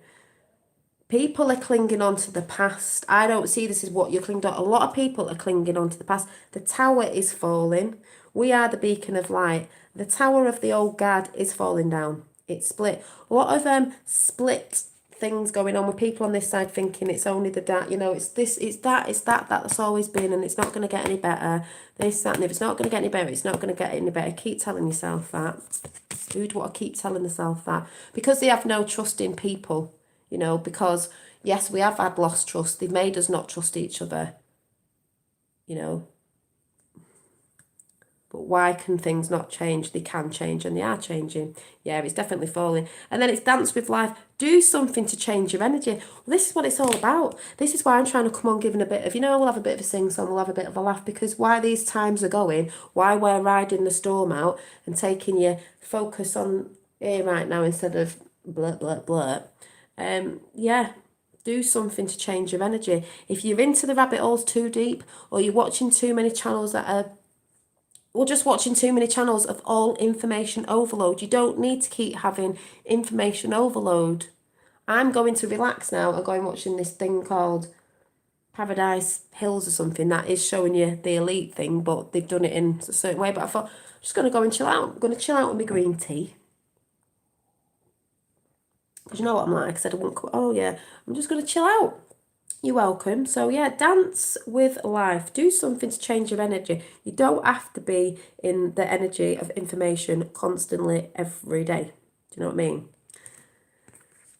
People are clinging on to the past. I don't see this as what you're clinging on. A lot of people are clinging on to the past. The tower is falling. We are the beacon of light. The tower of the old guard is falling down. It's split. A lot of split things going on with people on this side thinking it's only the that, you know, it's this, it's that that's always been, and it's not going to get any better. This, that, and if it's not going to get any better, it's not going to get any better. Keep telling yourself that. Who'd want to keep telling themselves that? Because they have no trust in people, you know, because, yes, we have had lost trust. They've made us not trust each other, you know. But why can things not change? They can change, and they are changing. Yeah, it's definitely falling. And then it's dance with life. Do something to change your energy. Well, this is what it's all about. This is why I'm trying to come on giving a bit of, you know, we'll have a bit of a sing-song, we'll have a bit of a laugh, because why these times are going, why we're riding the storm out and taking your focus on here right now instead of blurt, blurt, blurt. Yeah, do something to change your energy. If you're into the rabbit holes too deep, or you're watching too many channels that are, or just watching too many channels of all information overload. You don't need to keep having information overload. I'm going to relax now and going watching this thing called Paradise Hills or something that is showing you the elite thing, but they've done it in a certain way. But I thought, I'm just going to go and chill out. I'm going to chill out with my green tea. Because you know what I'm like. I said I wouldn't, oh yeah, I'm just going to chill out. You're welcome. So yeah, dance with life. Do something to change your energy. You don't have to be in the energy of information constantly every day. Do you know what I mean?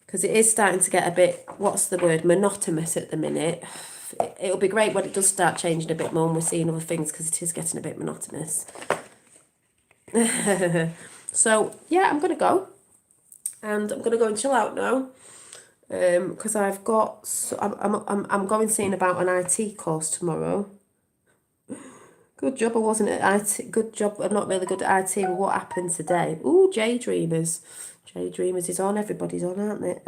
Because it is starting to get a bit, what's the word, monotonous at the minute. It'll be great when it does start changing a bit more and we're seeing other things, because it is getting a bit monotonous. So yeah, I'm going to go. And I'm going to go and chill out now. Because I've got, I'm going seeing about an IT course tomorrow. Good job I wasn't at IT. Good job I'm not really good at IT. But what happened today? Ooh, J Dreamers. J Dreamers is on. Everybody's on, aren't they?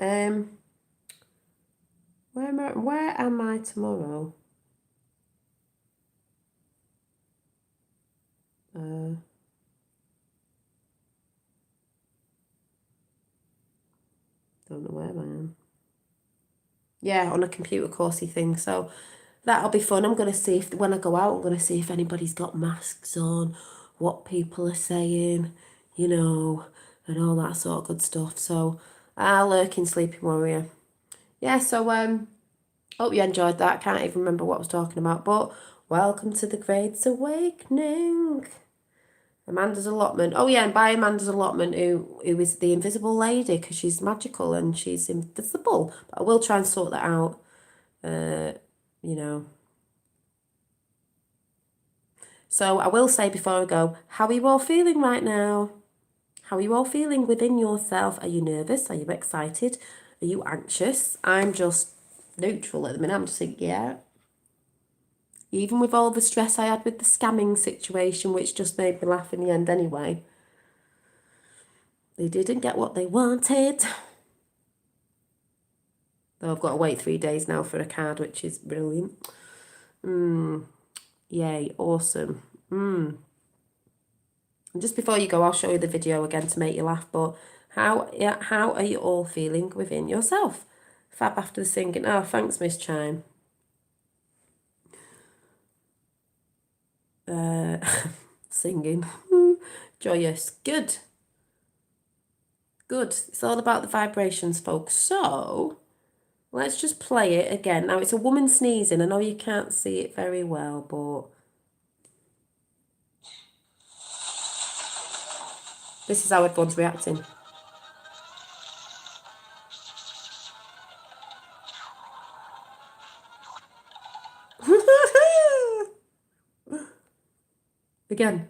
Where am I tomorrow? Don't know where I am. Yeah, on a computer coursey thing. So that'll be fun. I'm going to see if, when I go out, I'm going to see if anybody's got masks on, what people are saying, you know, and all that sort of good stuff. So I'll lurk in Sleeping Warrior. Yeah, so hope you enjoyed that. Can't even remember what I was talking about, but welcome to the Great Awakening. Amanda's allotment. Oh yeah, and by Amanda's allotment, who is the invisible lady, because she's magical and she's invisible. But I will try and sort that out. You know. So I will say before I go, how are you all feeling right now? How are you all feeling within yourself? Are you nervous? Are you excited? Are you anxious? I'm just neutral at the minute. I'm just thinking, yeah. Even with all the stress I had with the scamming situation, which just made me laugh in the end anyway. They didn't get what they wanted. Though I've got to wait 3 days now for a card, which is brilliant. Yay, awesome. And just before you go, I'll show you the video again to make you laugh. But how are you all feeling within yourself? Fab after the singing. Oh, thanks, Miss Chime. Singing. Joyous. Good. Good. It's all about the vibrations, folks. So let's just play it again. Now, it's a woman sneezing. I know you can't see it very well, but this is how everyone's reacting. Again.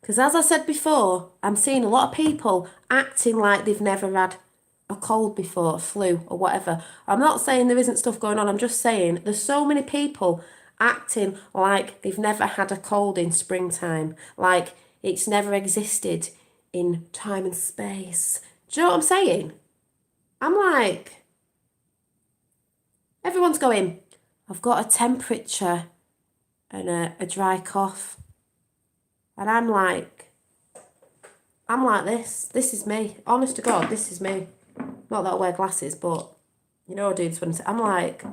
Because as I said before, I'm seeing a lot of people acting like they've never had a cold before, a flu or whatever. I'm not saying there isn't stuff going on. I'm just saying there's so many people acting like they've never had a cold in springtime. Like it's never existed in time and space. Do you know what I'm saying? I'm like, everyone's going, I've got a temperature and a dry cough. And I'm like this. This is me. Honest to God, this is me. Not that I wear glasses, but you know I do this when I'm like,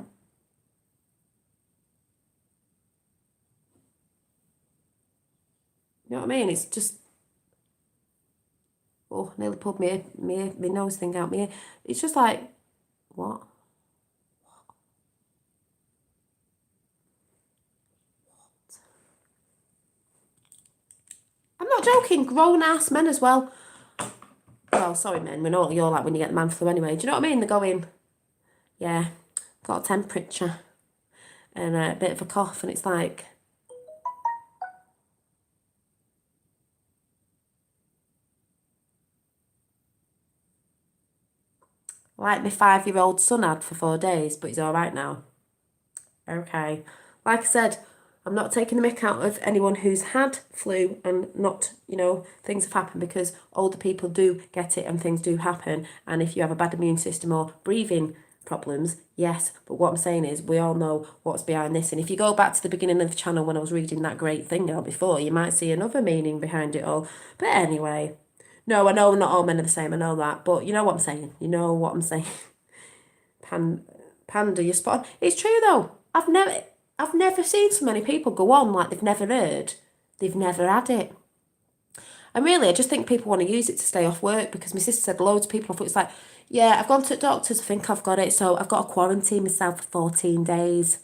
You know what I mean? It's just, oh, nearly pulled my nose thing out my ear. It's just like, what? I'm not joking, grown-ass men as well. Well, sorry, men, we know what you're like when you get the man flu anyway. Do you know what I mean? They're going, yeah, got a temperature and a bit of a cough, and it's like, like my 5-year-old son had for 4 days, but he's all right now. Okay. Like I said, I'm not taking the mick out of anyone who's had flu and not, things have happened, because older people do get it and things do happen. And if you have a bad immune system or breathing problems, yes. But what I'm saying is, we all know what's behind this. And if you go back to the beginning of the channel when I was reading that great thing out before, you might see another meaning behind it all. But anyway, no, I know not all men are the same, I know that. But you know what I'm saying. You know what I'm saying. Panda, you're spot on. It's true though. I've never seen so many people go on like they've never heard. They've never had it. And really, I just think people want to use it to stay off work, because my sister said loads of people off work. It's like, yeah, I've gone to the doctors, I think I've got it, so I've got to quarantine myself for 14 days.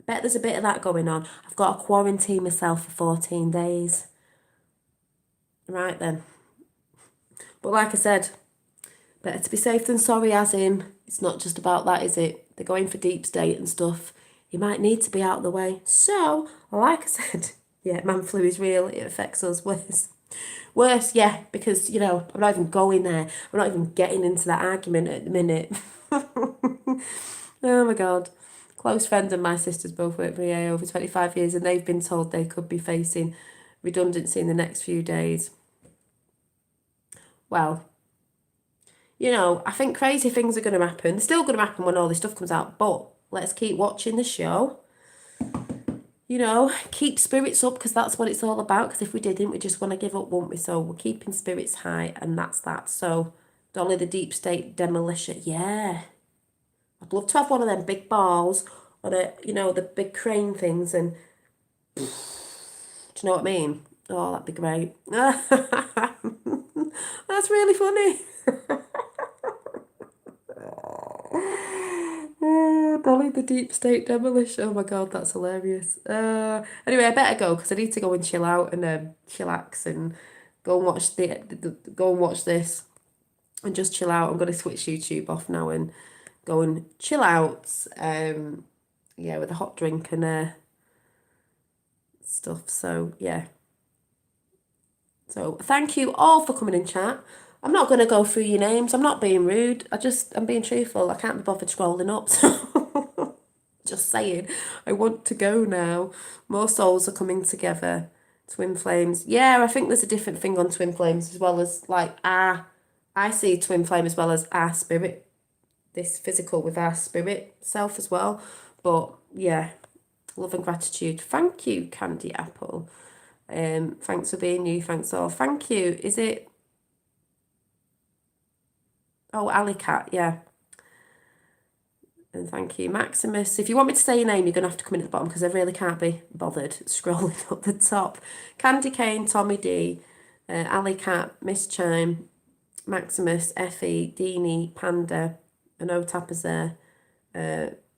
I bet there's a bit of that going on. I've got to quarantine myself for 14 days. Right then. But like I said, better to be safe than sorry, as in, it's not just about that, is it? They're going for deep state and stuff. You might need to be out of the way. So, like I said, yeah, man flu is real. It affects us worse. Worse, yeah, because, I'm not even going there. I'm not even getting into that argument at the minute. Oh my God. Close friend and my sisters both work for EA over 25 years, and they've been told they could be facing redundancy in the next few days. Well, I think crazy things are going to happen. They're still going to happen when all this stuff comes out, but let's keep watching the show. Keep spirits up, because that's what it's all about. Because if we didn't, we just want to give up, won't we? So we're keeping spirits high, and that's that. So, Dolly the Deep State Demolition. Yeah. I'd love to have one of them big balls on the big crane things, and do you know what I mean? Oh, that'd be great. That's really funny. Dolly the Deep State Demolition. Oh my God, that's hilarious. Anyway, I better go, because I need to go and chill out and chillax and go and watch this and just chill out. I'm going to switch YouTube off now and go and chill out. Yeah, with a hot drink and stuff. So yeah. So thank you all for coming in chat. I'm not going to go through your names. I'm not being rude. I'm being truthful. I can't be bothered scrolling up. So just saying, I want to go now. More souls are coming together. Twin flames. Yeah, I think there's a different thing on twin flames, as well as I see twin flame as well as our spirit. This physical with our spirit self as well. But yeah, love and gratitude. Thank you, Candy Apple. Thanks for being you. Thanks all. Thank you. Is it? Oh, Alley Cat. Yeah. And thank you, Maximus. If you want me to say your name, you're going to have to come in at the bottom, because I really can't be bothered scrolling up the top. Candy Cane, Tommy D, Alley Cat, Miss Chime, Maximus, Effie, Deanie, Panda, and O-Tapper's there.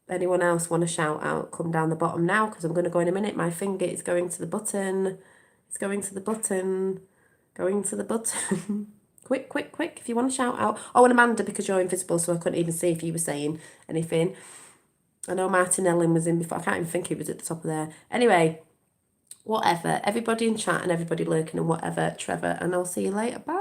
Anyone else want to shout out? Come down the bottom now, because I'm going to go in a minute. My finger is going to the button. It's going to the button. Going to the button. Quick, quick, quick, if you want to shout out. Oh, and Amanda, because you're invisible, so I couldn't even see if you were saying anything. I know Martin Ellen was in before. I can't even think he was at the top of there. Anyway, whatever. Everybody in chat and everybody lurking and whatever. Trevor, and I'll see you later. Bye.